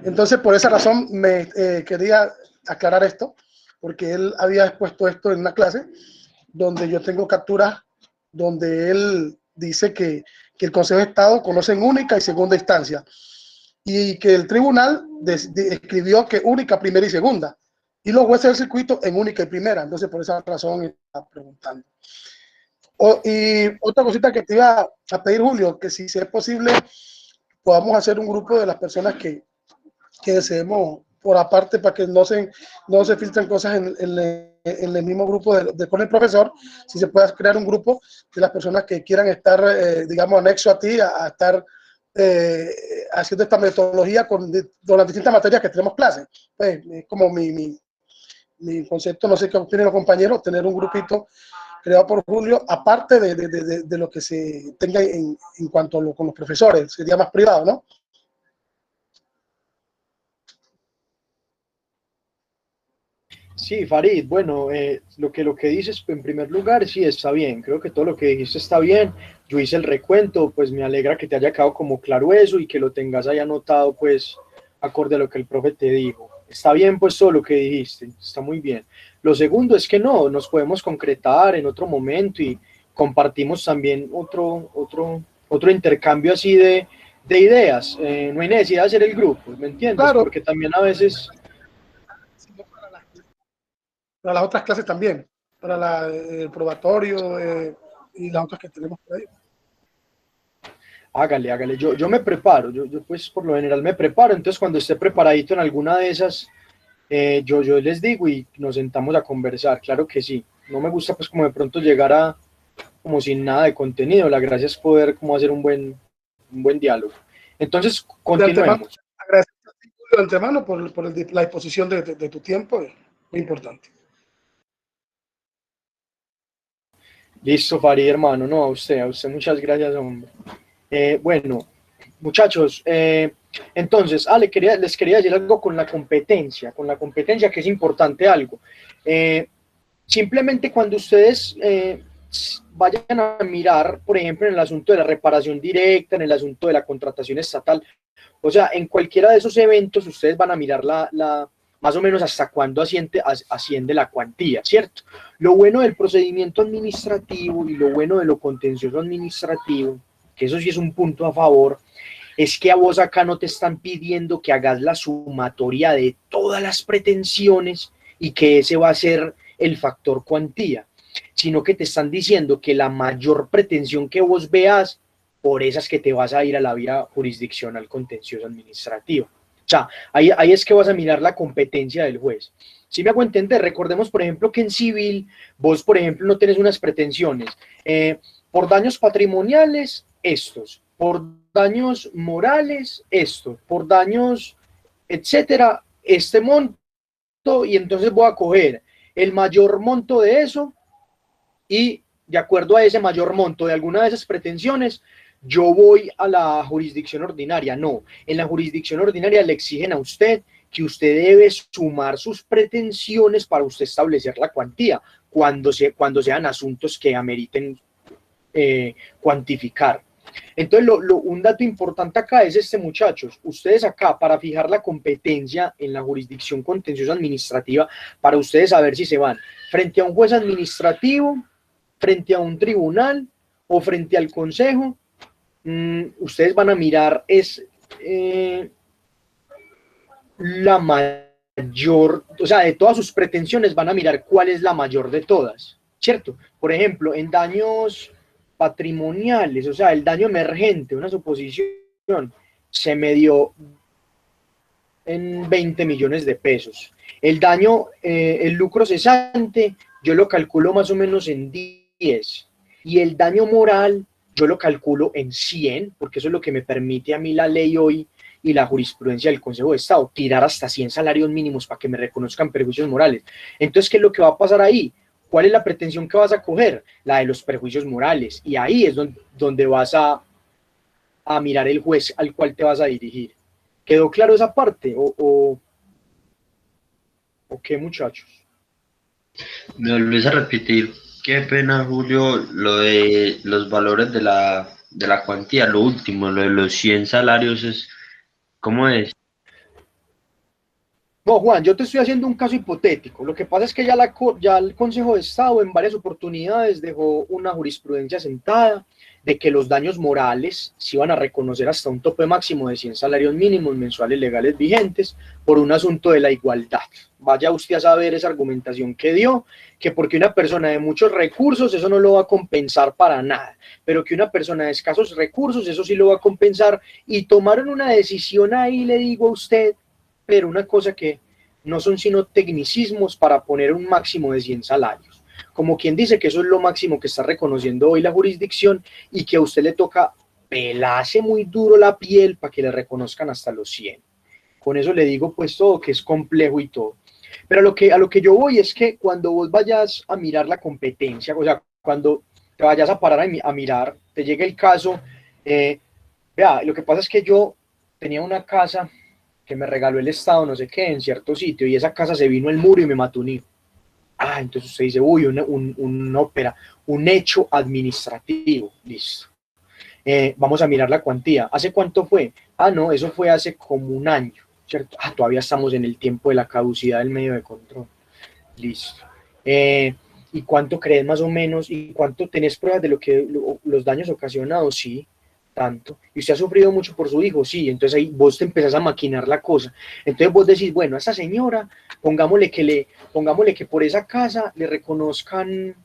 Entonces, por esa razón me quería aclarar esto, porque él había expuesto esto en una clase donde yo tengo capturas donde él dice que el Consejo de Estado conoce en única y segunda instancia y que el tribunal escribió que única, primera y segunda, y los jueces del circuito en única y primera. Entonces, por esa razón está preguntando. Y otra cosita que te iba a pedir, Julio, que si es posible podamos hacer un grupo de las personas que deseemos por aparte, para que no se filtren cosas en el mismo grupo con el profesor, si se puede crear un grupo de las personas que quieran estar, digamos, anexo a ti, a estar haciendo esta metodología con las distintas materias que tenemos clases. Pues, es como mi concepto, no sé qué opinan los compañeros, tener un grupito creado por Julio, aparte de lo que se tenga en cuanto a con los profesores, sería más privado, ¿no? Sí, Farid, bueno, lo que dices, en primer lugar, sí está bien, creo que todo lo que dijiste está bien, yo hice el recuento, pues me alegra que te haya quedado como claro eso y que lo tengas ahí anotado, pues, acorde a lo que el profe te dijo. Está bien, pues, todo lo que dijiste, está muy bien. Lo segundo es que no, nos podemos concretar en otro momento y compartimos también otro intercambio así de ideas, no hay necesidad de hacer el grupo, ¿me entiendes? Claro. Porque también a veces... Para las otras clases también, para el probatorio y las otras que tenemos por ahí. Hágale, yo me preparo, yo pues por lo general me preparo, entonces cuando esté preparadito en alguna de esas, yo les digo y nos sentamos a conversar, claro que sí, no me gusta pues como de pronto llegar como sin nada de contenido, la gracia es poder como hacer un buen diálogo. Entonces, continuemos. Agradezco de antemano por la disposición de tu tiempo, es muy importante. Listo, Farid, hermano, no, a usted muchas gracias, hombre. Bueno, muchachos, entonces, les quería decir algo con la competencia que es importante algo. Simplemente cuando ustedes vayan a mirar, por ejemplo, en el asunto de la reparación directa, en el asunto de la contratación estatal, o sea, en cualquiera de esos eventos ustedes van a mirar más o menos hasta cuándo asciende la cuantía, ¿cierto? Lo bueno del procedimiento administrativo y lo bueno de lo contencioso administrativo, que eso sí es un punto a favor, es que a vos acá no te están pidiendo que hagas la sumatoria de todas las pretensiones y que ese va a ser el factor cuantía, sino que te están diciendo que la mayor pretensión que vos veas, por esas que te vas a ir a la vía jurisdiccional contencioso administrativa. O sea, ahí es que vas a mirar la competencia del juez. Si me hago entender, recordemos, por ejemplo, que en civil, vos, por ejemplo, no tenés unas pretensiones. Por daños patrimoniales, estos. Por daños morales, estos. Por daños, etcétera, este monto, y entonces voy a coger el mayor monto de eso y de acuerdo a ese mayor monto de alguna de esas pretensiones, yo voy a la jurisdicción ordinaria. No, en la jurisdicción ordinaria le exigen a usted que usted debe sumar sus pretensiones para usted establecer la cuantía, cuando sean asuntos que ameriten cuantificar. Entonces, un dato importante acá es este, muchachos. Ustedes acá, para fijar la competencia en la jurisdicción contenciosa administrativa, para ustedes saber si se van frente a un juez administrativo, frente a un tribunal o frente al consejo, ustedes van a mirar la mayor, o sea, de todas sus pretensiones van a mirar cuál es la mayor de todas, ¿cierto? Por ejemplo, en daños patrimoniales, o sea, el daño emergente, una suposición, se me dio en 20 millones de pesos. El daño, el lucro cesante, yo lo calculo más o menos en 10. Y el daño moral, yo lo calculo en 100, porque eso es lo que me permite a mí la ley hoy y la jurisprudencia del Consejo de Estado, tirar hasta 100 salarios mínimos para que me reconozcan perjuicios morales. Entonces, ¿qué es lo que va a pasar ahí? ¿Cuál es la pretensión que vas a coger? La de los perjuicios morales. Y ahí es donde vas a mirar el juez al cual te vas a dirigir. ¿Quedó claro esa parte? ¿O qué, muchachos? Me volvés a repetir, qué pena, Julio, lo de los valores de la cuantía, lo último, lo de los 100 salarios, ¿cómo es? No, Juan, yo te estoy haciendo un caso hipotético. Lo que pasa es que ya el Consejo de Estado en varias oportunidades dejó una jurisprudencia sentada de que los daños morales se iban a reconocer hasta un tope máximo de 100 salarios mínimos mensuales legales vigentes por un asunto de la igualdad. Vaya usted a saber esa argumentación que dio, que porque una persona de muchos recursos eso no lo va a compensar para nada, pero que una persona de escasos recursos eso sí lo va a compensar, y tomaron una decisión ahí, le digo a usted, pero una cosa que no son sino tecnicismos para poner un máximo de 100 salarios. Como quien dice que eso es lo máximo que está reconociendo hoy la jurisdicción y que a usted le toca pelarse muy duro la piel para que le reconozcan hasta los 100. Con eso le digo pues todo, que es complejo y todo. Pero a lo que yo voy es que cuando vos vayas a mirar la competencia, o sea, cuando te vayas a parar a mirar, te llegue el caso, vea, lo que pasa es que yo tenía una casa que me regaló el Estado, no sé qué, en cierto sitio, y esa casa se vino el muro y me mató un hijo. Entonces usted dice, uy, un hecho administrativo, listo. Vamos a mirar la cuantía. ¿Hace cuánto fue? No, eso fue hace como un año, ¿cierto? Todavía estamos en el tiempo de la caducidad del medio de control. Listo. ¿Y cuánto crees más o menos? ¿Y cuánto tenés pruebas de los daños ocasionados? Sí, tanto. ¿Y usted ha sufrido mucho por su hijo? Sí. Entonces ahí vos te empezás a maquinar la cosa. Entonces vos decís, bueno, a esta señora, pongámosle que por esa casa le reconozcan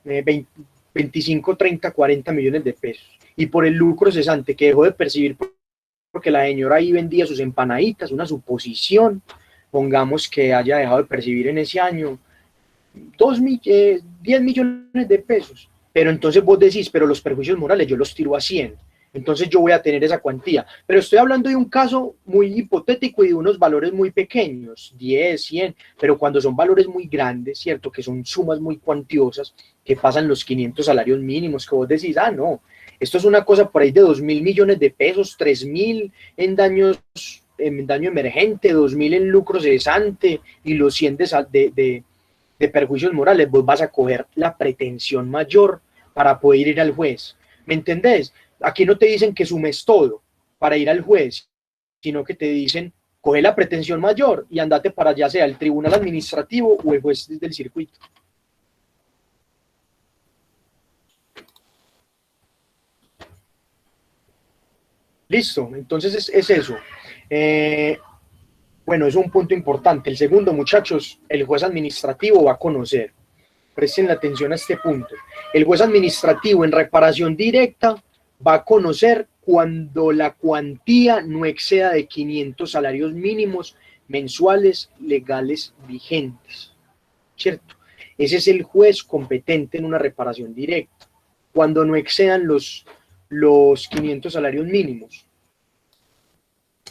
25, 30, 40 millones de pesos. Y por el lucro cesante que dejó de percibir porque la señora ahí vendía sus empanaditas, una suposición, pongamos que haya dejado de percibir en ese año 10 millones de pesos. Pero entonces vos decís, pero los perjuicios morales yo los tiro a 100. Entonces yo voy a tener esa cuantía. Pero estoy hablando de un caso muy hipotético y de unos valores muy pequeños, 10, 100, pero cuando son valores muy grandes, ¿cierto? Que son sumas muy cuantiosas, que pasan los 500 salarios mínimos, que vos decís, no, esto es una cosa por ahí de 2.000 millones de pesos, 3.000 en daño emergente, 2.000 en lucro cesante y los 100 de perjuicios morales. Vos vas a coger la pretensión mayor para poder ir al juez. ¿Me entendés? Aquí no te dicen que sumes todo para ir al juez, sino que te dicen, coge la pretensión mayor y andate para ya sea el tribunal administrativo o el juez del circuito. Listo, entonces es eso. Bueno, es un punto importante. El segundo, muchachos, el juez administrativo va a conocer. Presten atención a este punto. El juez administrativo en reparación directa va a conocer cuando la cuantía no exceda de 500 salarios mínimos mensuales legales vigentes. ¿Cierto? Ese es el juez competente en una reparación directa, cuando no excedan los 500 salarios mínimos.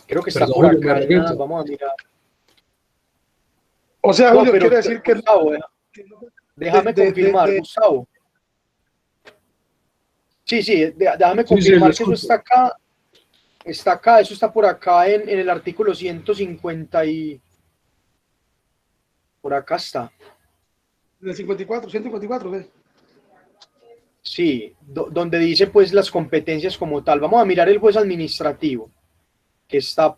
Creo que está por acá. Vamos a mirar. O sea, Julio, quiere decir que... Gustavo, déjame confirmar, Gustavo. Sí, déjame confirmar que eso está acá, eso está por acá en el artículo 150 y... Por acá está. Del 54, 154, ¿qué? Sí, donde dice pues las competencias como tal. Vamos a mirar el juez administrativo, que está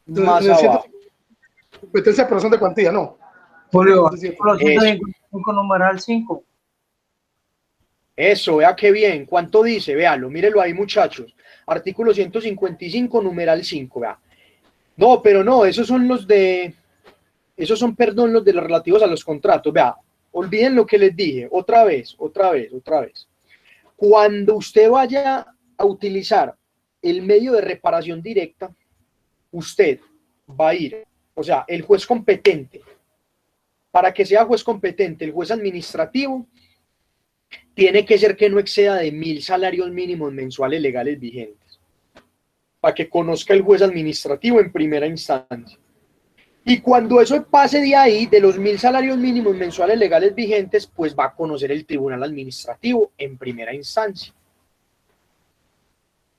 más abajo. Competencia pero son de cuantía, ¿no? Julio, artículo 155, numeral 5. Eso, vea qué bien. ¿Cuánto dice? Véalo, mírelo ahí, muchachos. Artículo 155, numeral 5, vea. No, pero no, esos son los de... Esos son, perdón, los de los relativos a los contratos. Vea, olviden lo que les dije. Otra vez. Cuando usted vaya a utilizar el medio de reparación directa, usted va a ir, o sea, el juez competente, para que sea juez competente, el juez administrativo, tiene que ser que no exceda de 1000 salarios mínimos mensuales legales vigentes, para que conozca el juez administrativo en primera instancia. Y cuando eso pase de ahí, de los 1000 salarios mínimos mensuales legales vigentes, pues va a conocer el tribunal administrativo en primera instancia.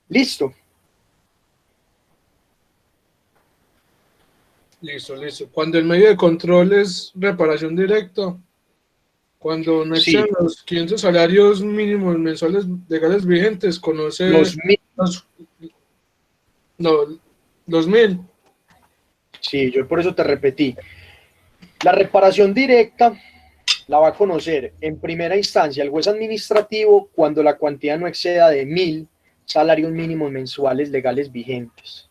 ¿Listo? Listo. Cuando el medio de control es reparación directa, cuando no excedan los 500 salarios mínimos mensuales legales vigentes, conoce los 1000. Sí, yo por eso te repetí. La reparación directa la va a conocer en primera instancia el juez administrativo cuando la cuantía no exceda de 1000 salarios mínimos mensuales legales vigentes.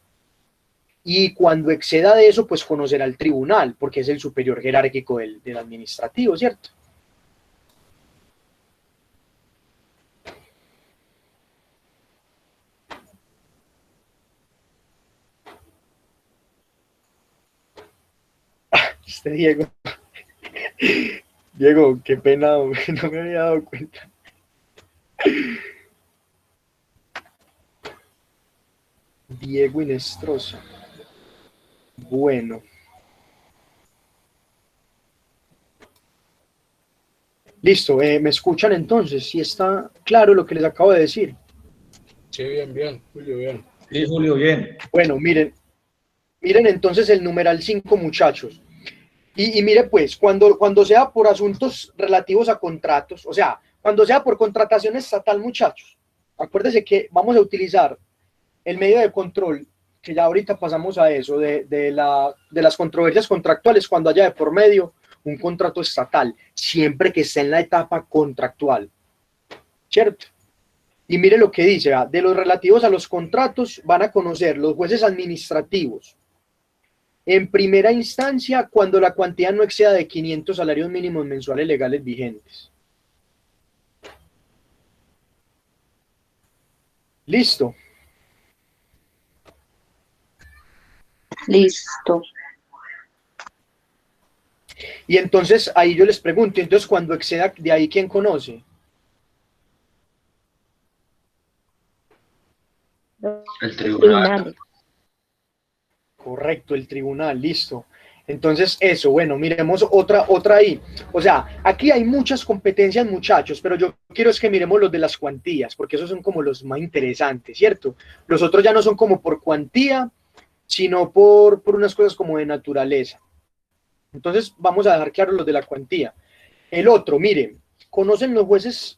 Y cuando exceda de eso, pues conocerá al tribunal, porque es el superior jerárquico del administrativo, ¿cierto? Diego. Diego, qué pena, no me había dado cuenta. Diego Inestrosa. Bueno. Listo, ¿me escuchan entonces? ¿Sí está claro lo que les acabo de decir? Sí, bien, Julio, bien. Sí, Julio, bien. Bueno, miren entonces el numeral 5, muchachos. Y mire pues, cuando sea por asuntos relativos a contratos, o sea, cuando sea por contratación estatal, muchachos, acuérdense que vamos a utilizar el medio de control, que ya ahorita pasamos a eso, de las controversias contractuales, cuando haya de por medio un contrato estatal, siempre que esté en la etapa contractual, ¿cierto? Y mire lo que dice, de los relativos a los contratos van a conocer los jueces administrativos, en primera instancia, cuando la cuantía no exceda de 500 salarios mínimos mensuales legales vigentes. ¿Listo? Listo. Y entonces ahí yo les pregunto, entonces cuando exceda de ahí, ¿quién conoce? El tribunal. Correcto, el tribunal, listo. Entonces eso, bueno, miremos otra ahí. O sea, aquí hay muchas competencias, muchachos, pero yo quiero es que miremos los de las cuantías, porque esos son como los más interesantes, ¿cierto? Los otros ya no son como por cuantía, sino por unas cosas como de naturaleza. Entonces vamos a dejar claro los de la cuantía. El otro, miren, conocen los jueces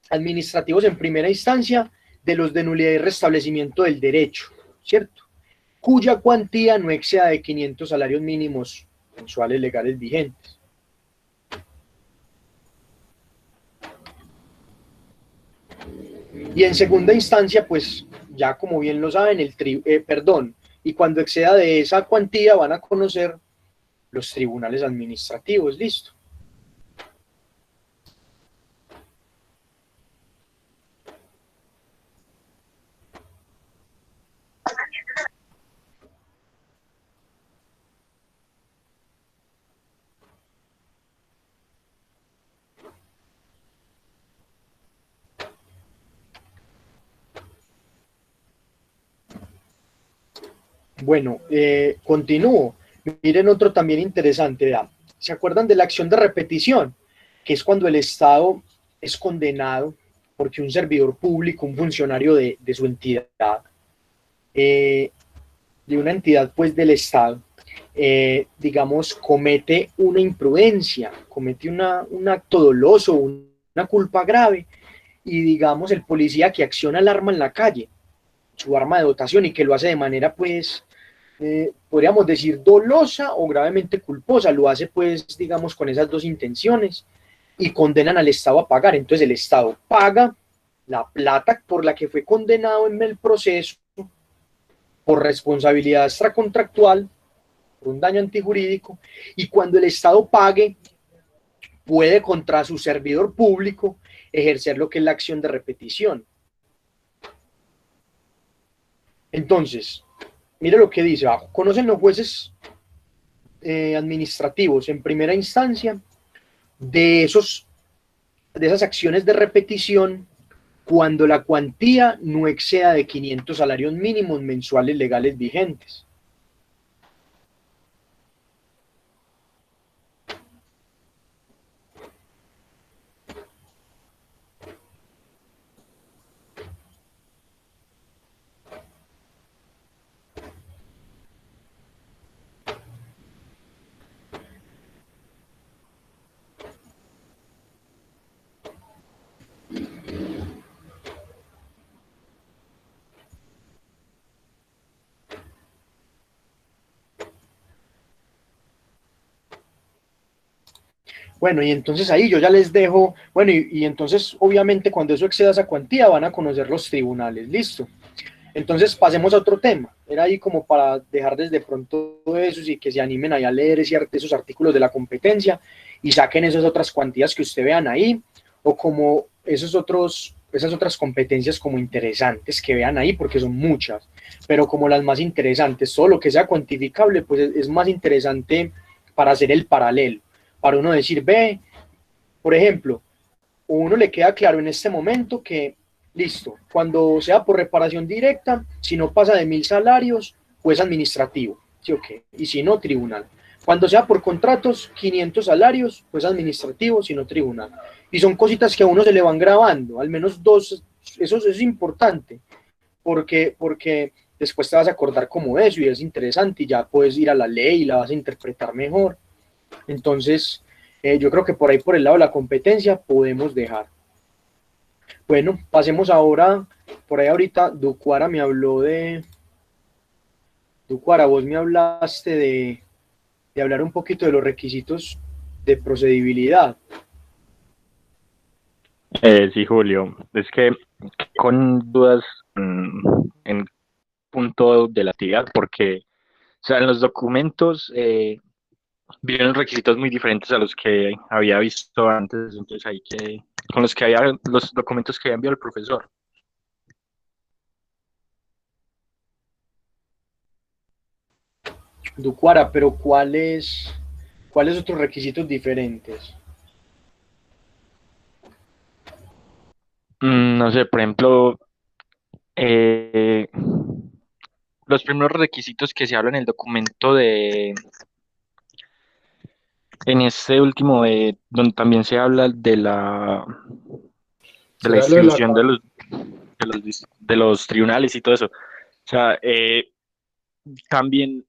administrativos en primera instancia de los de nulidad y restablecimiento del derecho, ¿cierto? Cuya cuantía no exceda de 500 salarios mínimos mensuales legales vigentes. Y en segunda instancia, pues ya como bien lo saben, y cuando exceda de esa cuantía van a conocer los tribunales administrativos, listo. Bueno, continúo. Miren otro también interesante, vean. ¿Se acuerdan de la acción de repetición? Que es cuando el Estado es condenado porque un servidor público, un funcionario de su entidad, de una entidad pues del Estado, digamos, comete una imprudencia, comete un acto doloso, una culpa grave, y digamos el policía que acciona el arma en la calle, su arma de dotación, y que lo hace de manera pues podríamos decir dolosa o gravemente culposa, lo hace pues digamos con esas dos intenciones y condenan al Estado a pagar. Entonces el Estado paga la plata por la que fue condenado en el proceso por responsabilidad extracontractual, por un daño antijurídico, y cuando el Estado pague puede contra su servidor público ejercer lo que es la acción de repetición. Entonces, mire lo que dice abajo. Conocen los jueces administrativos en primera instancia de esas acciones de repetición cuando la cuantía no exceda de 500 salarios mínimos mensuales legales vigentes. Bueno, y entonces ahí yo ya les dejo, bueno, y entonces obviamente cuando eso exceda esa cuantía van a conocer los tribunales, listo. Entonces pasemos a otro tema, era ahí como para dejar desde pronto eso y que se animen ahí a leer esos artículos de la competencia y saquen esas otras cuantías que usted vean ahí, o como esas otras competencias como interesantes que vean ahí, porque son muchas, pero como las más interesantes, todo lo que sea cuantificable, pues es más interesante para hacer el paralelo, para uno decir, ve, por ejemplo, a uno le queda claro en este momento que, listo, cuando sea por reparación directa, si no pasa de 1000 salarios, pues administrativo, ¿sí o qué? Y si no, tribunal. Cuando sea por contratos, 500 salarios, pues administrativo, si no, tribunal. Y son cositas que a uno se le van grabando, al menos dos, eso es importante, porque después te vas a acordar como eso y es interesante y ya puedes ir a la ley y la vas a interpretar mejor. Entonces, yo creo que por ahí, por el lado de la competencia, podemos dejar. Bueno, pasemos ahora, por ahí ahorita, Ducuara me habló Ducuara, vos me hablaste de hablar un poquito de los requisitos de procedibilidad. Sí, Julio, es que con dudas en punto de la actividad, porque, o sea, en los documentos vienen requisitos muy diferentes a los que había visto antes, entonces hay que, con los que había, los documentos que había enviado el profesor. Ducuara, pero ¿cuáles otros requisitos diferentes? No sé, por ejemplo, los primeros requisitos que se hablan en el documento en este último, donde también se habla de la distribución de los tribunales y todo eso. O sea, también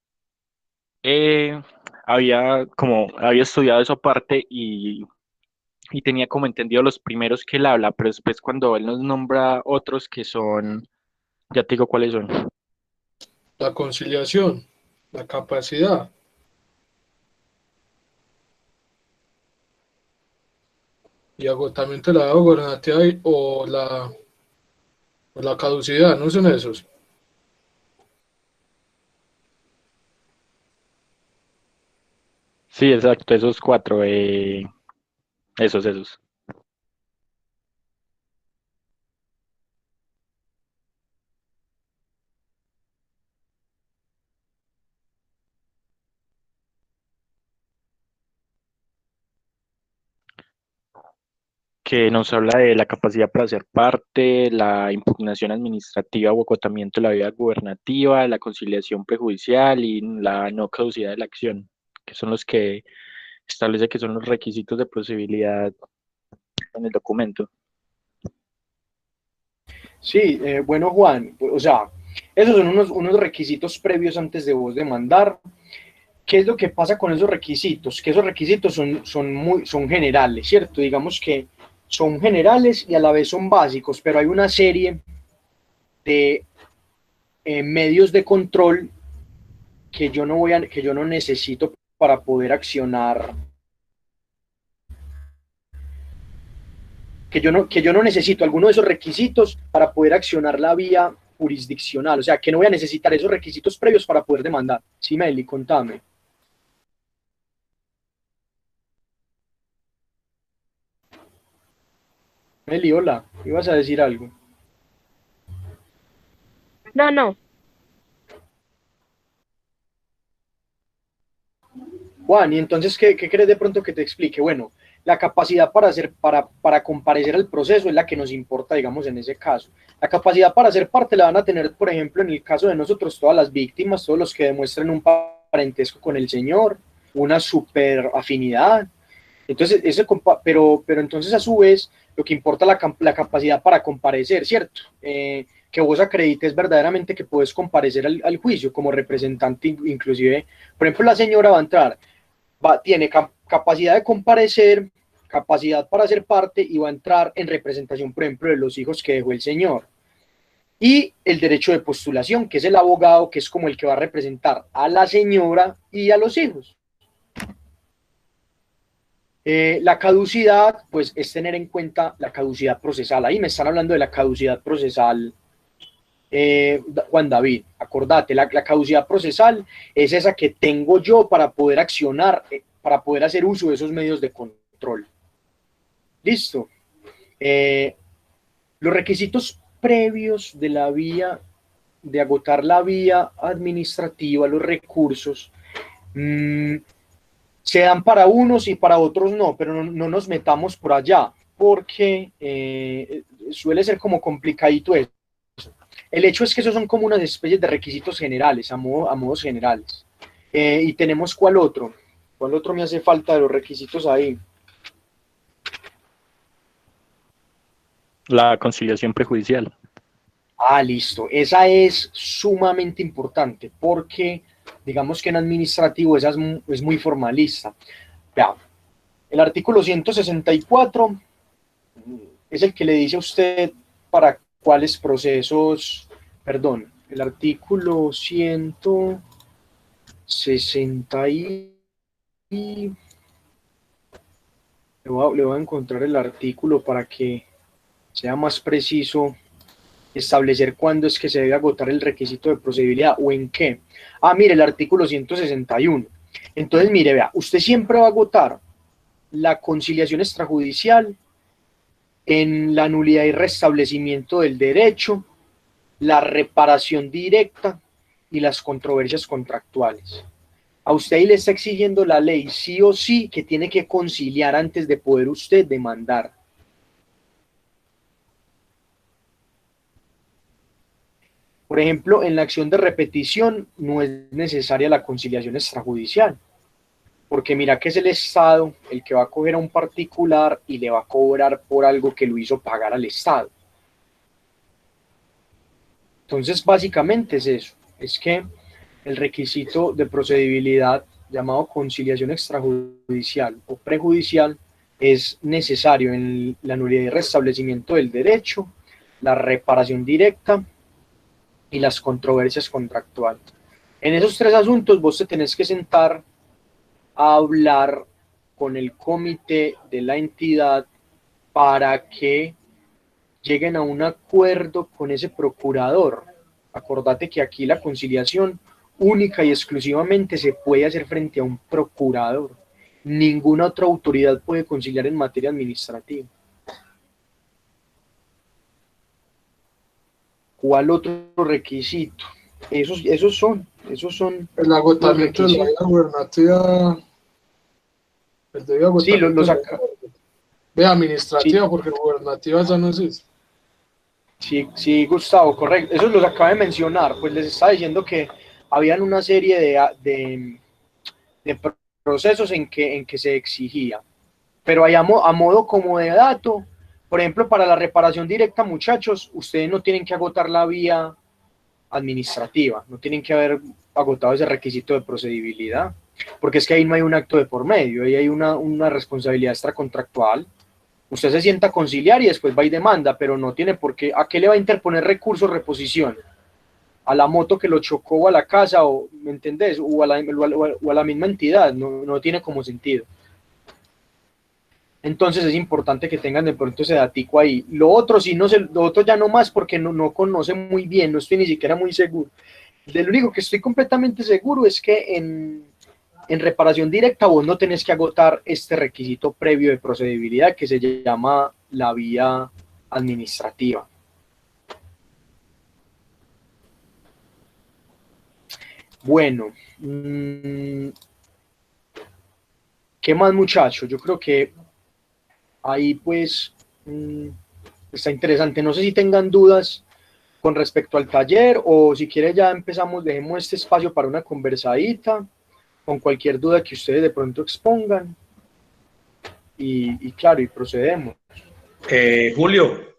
había estudiado esa parte y y tenía como entendido los primeros que él habla, pero después cuando él nos nombra otros que son, ya te digo cuáles son. La conciliación, la capacidad. Y agotamiento de la edad gubernativa o la caducidad, ¿no son esos? Sí, exacto, esos cuatro, esos. Que nos habla de la capacidad para ser parte, la impugnación administrativa o acotamiento de la vida gubernativa, la conciliación prejudicial y la no caducidad de la acción, que son los que establece que son los requisitos de procedibilidad en el documento. Sí, bueno, Juan, o sea, esos son unos requisitos previos antes de vos demandar. ¿Qué es lo que pasa con esos requisitos? Que esos requisitos son generales, ¿cierto? Digamos que son generales y a la vez son básicos, pero hay una serie de medios de control que yo no necesito para poder accionar, que yo no necesito alguno de esos requisitos para poder accionar la vía jurisdiccional, o sea, que no voy a necesitar esos requisitos previos para poder demandar. Sí, Meli, contame. Meli, hola, ibas a decir algo. No. Juan, y entonces, ¿qué crees de pronto que te explique? Bueno, la capacidad para comparecer al proceso es la que nos importa, digamos, en ese caso. La capacidad para ser parte la van a tener, por ejemplo, en el caso de nosotros, todas las víctimas, todos los que demuestren un parentesco con el Señor, una super afinidad. Entonces, pero entonces a su vez, lo que importa es la capacidad para comparecer, ¿cierto? Que vos acredites verdaderamente que puedes comparecer al juicio como representante, inclusive, por ejemplo, la señora va a entrar, tiene capacidad de comparecer, capacidad para ser parte y va a entrar en representación, por ejemplo, de los hijos que dejó el señor. Y el derecho de postulación, que es el abogado, que es como el que va a representar a la señora y a los hijos. La caducidad, pues, es tener en cuenta la caducidad procesal. Ahí me están hablando de la caducidad procesal, Juan David, acordate, la caducidad procesal es esa que tengo yo para poder accionar, para poder hacer uso de esos medios de control. Listo. Los requisitos previos de la vía, de agotar la vía administrativa, los recursos, se dan para unos y para otros no, pero no nos metamos por allá, porque suele ser como complicadito eso. El hecho es que esos son como unas especies de requisitos generales, a modos generales. Y tenemos ¿cuál otro? ¿Cuál otro me hace falta de los requisitos ahí? La conciliación prejudicial. Ah, listo. Esa es sumamente importante porque, digamos que en administrativo esa es muy formalista. Vea, el artículo 164 es el que le dice a usted para cuáles procesos, perdón, el artículo 160 le voy a encontrar el artículo para que sea más preciso establecer cuándo es que se debe agotar el requisito de procedibilidad o en qué. Ah, mire, el artículo 161. Entonces, mire, vea, usted siempre va a agotar la conciliación extrajudicial en la nulidad y restablecimiento del derecho, la reparación directa y las controversias contractuales. A usted ahí le está exigiendo la ley sí o sí que tiene que conciliar antes de poder usted demandar. Por ejemplo, en la acción de repetición no es necesaria la conciliación extrajudicial, porque mira que es el Estado el que va a coger a un particular y le va a cobrar por algo que lo hizo pagar al Estado. Entonces, básicamente es eso, es que el requisito de procedibilidad llamado conciliación extrajudicial o prejudicial es necesario en la nulidad y restablecimiento del derecho, la reparación directa y las controversias contractuales. En esos tres asuntos vos te tenés que sentar a hablar con el comité de la entidad para que lleguen a un acuerdo con ese procurador. Acordate que aquí la conciliación única y exclusivamente se puede hacer frente a un procurador. Ninguna otra autoridad puede conciliar en materia administrativa. ¿Cuál otro requisito? Esos son el agotamiento de la vida gubernativa, el debido agotamiento de administrativa, sí, porque gubernativa ya no existe. Sí, Gustavo, correcto. Eso los acaba de mencionar, pues les estaba diciendo que habían una serie de procesos en que se exigía. Pero ahí a modo como de dato, por ejemplo, para la reparación directa, muchachos, ustedes no tienen que agotar la vía administrativa, no tienen que haber agotado ese requisito de procedibilidad, porque es que ahí no hay un acto de por medio, ahí hay una responsabilidad extracontractual. Usted se sienta a conciliar y después va y demanda, pero no tiene por qué. ¿A qué le va a interponer recurso o reposición? ¿A la moto que lo chocó o a la casa? O, ¿me entendés? O a la misma entidad, no tiene como sentido. Entonces es importante que tengan de pronto ese datico ahí. Lo otro sí, lo otro ya no más porque no conoce muy bien, no estoy ni siquiera muy seguro. De lo único que estoy completamente seguro es que en reparación directa vos no tenés que agotar este requisito previo de procedibilidad que se llama la vía administrativa. Bueno, ¿qué más, muchachos? Yo creo que ahí pues está interesante. No sé si tengan dudas con respecto al taller o si quiere ya empezamos, dejemos este espacio para una conversadita con cualquier duda que ustedes de pronto expongan y claro, y procedemos. Julio,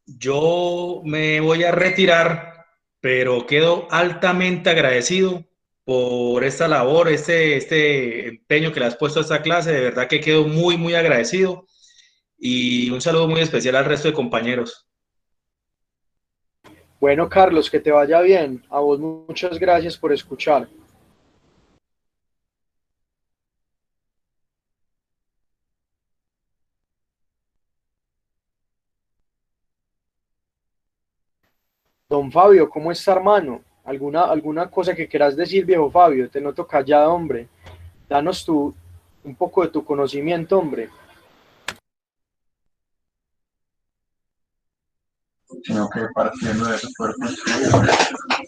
yo me voy a retirar, pero quedo altamente agradecido por esta labor, este empeño que le has puesto a esta clase. De verdad que quedo muy, muy agradecido y un saludo muy especial al resto de compañeros. Bueno, Carlos, que te vaya bien. A vos muchas gracias por escuchar. Don Fabio, ¿cómo está, hermano? ¿Alguna cosa que quieras decir, viejo Fabio? Te noto callado, hombre. Danos un poco de tu conocimiento, hombre.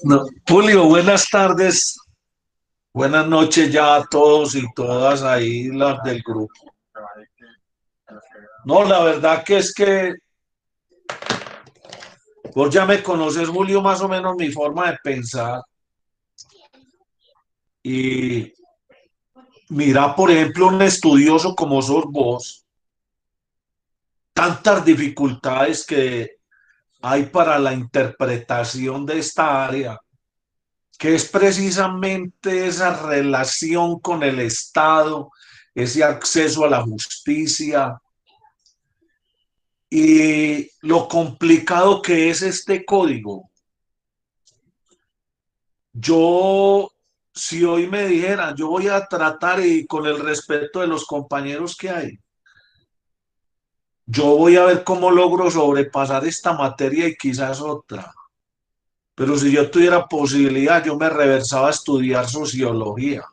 No, Julio, buenas tardes, buenas noches ya a todos y todas ahí, las del grupo. No, la verdad que es que vos ya me conoces, Julio, más o menos mi forma de pensar. Y mira, por ejemplo, un estudioso como sos vos, tantas dificultades que hay para la interpretación de esta área, que es precisamente esa relación con el Estado, ese acceso a la justicia y lo complicado que es este código. Yo, si hoy me dijera, yo voy a tratar y con el respeto de los compañeros que hay, yo voy a ver cómo logro sobrepasar esta materia y quizás otra. Pero si yo tuviera posibilidad, yo me reversaba a estudiar sociología.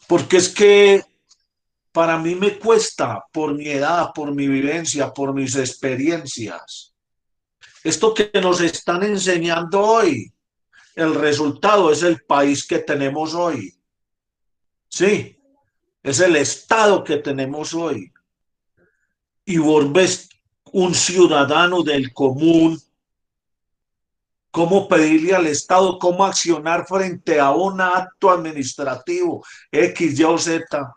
Porque es que para mí me cuesta, por mi edad, por mi vivencia, por mis experiencias. Esto que nos están enseñando hoy, el resultado es el país que tenemos hoy. Sí, es el Estado que tenemos hoy. Y vos ves un ciudadano del común, cómo pedirle al Estado, cómo accionar frente a un acto administrativo, X, Y o Z.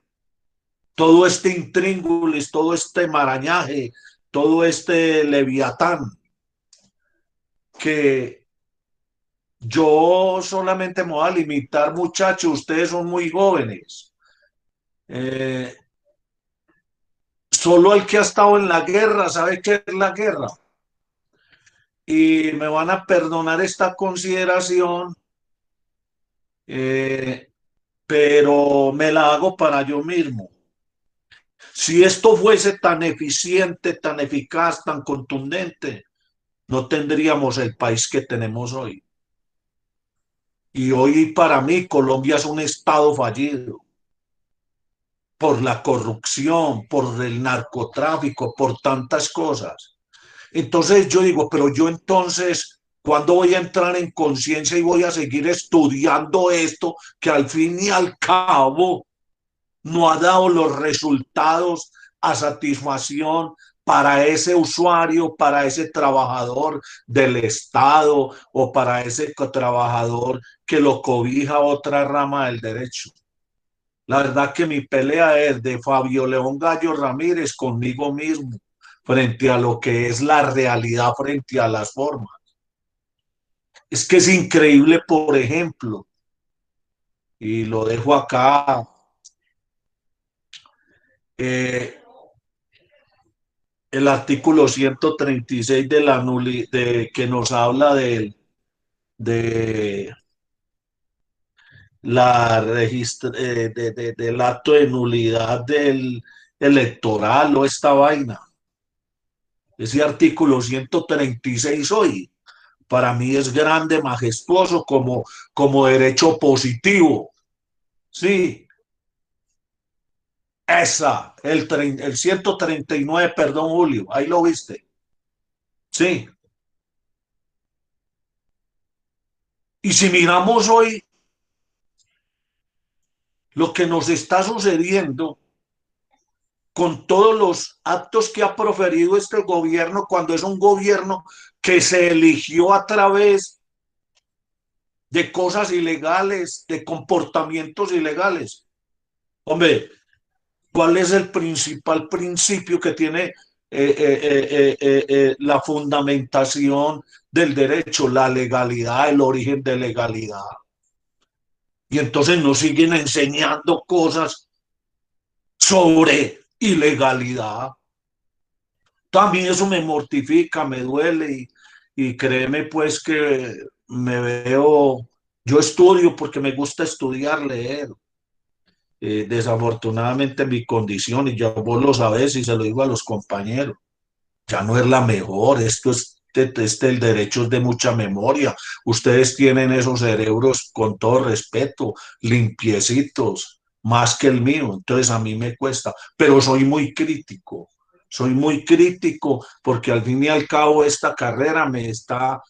Todo este intríngulis, todo este marañaje, todo este leviatán, que yo solamente me voy a limitar, muchachos, ustedes son muy jóvenes, Solo el que ha estado en la guerra sabe qué es la guerra. Y me van a perdonar esta consideración, pero me la hago para yo mismo. Si esto fuese tan eficiente, tan eficaz, tan contundente, no tendríamos el país que tenemos hoy. Y hoy para mí Colombia es un estado fallido por la corrupción, por el narcotráfico, por tantas cosas. Entonces yo digo, pero yo entonces, ¿cuándo voy a entrar en conciencia y voy a seguir estudiando esto que al fin y al cabo no ha dado los resultados a satisfacción para ese usuario, para ese trabajador del Estado o para ese trabajador que lo cobija otra rama del derecho? La verdad que mi pelea es de Fabio León Gallo Ramírez conmigo mismo, frente a lo que es la realidad, frente a las formas. Es que es increíble, por ejemplo, y lo dejo acá, el artículo 136 de la que nos habla de del acto de nulidad del electoral o esta vaina. Ese artículo 136 hoy, para mí es grande, majestuoso, como derecho positivo. Sí. El 139, perdón, Julio, ahí lo viste. Sí. Y si miramos hoy lo que nos está sucediendo con todos los actos que ha proferido este gobierno, cuando es un gobierno que se eligió a través de cosas ilegales, de comportamientos ilegales. Hombre, ¿cuál es el principal principio que tiene la fundamentación del derecho? La legalidad, el origen de legalidad. Y entonces nos siguen enseñando cosas sobre ilegalidad. También eso me mortifica, me duele y créeme pues que me veo, yo estudio porque me gusta estudiar, leer. Desafortunadamente mi condición, y ya vos lo sabés y se lo digo a los compañeros, ya no es la mejor. Esto es el derecho es de mucha memoria. Ustedes tienen esos cerebros, con todo respeto, limpiecitos, más que el mío. Entonces a mí me cuesta, pero soy muy crítico porque al fin y al cabo esta carrera me está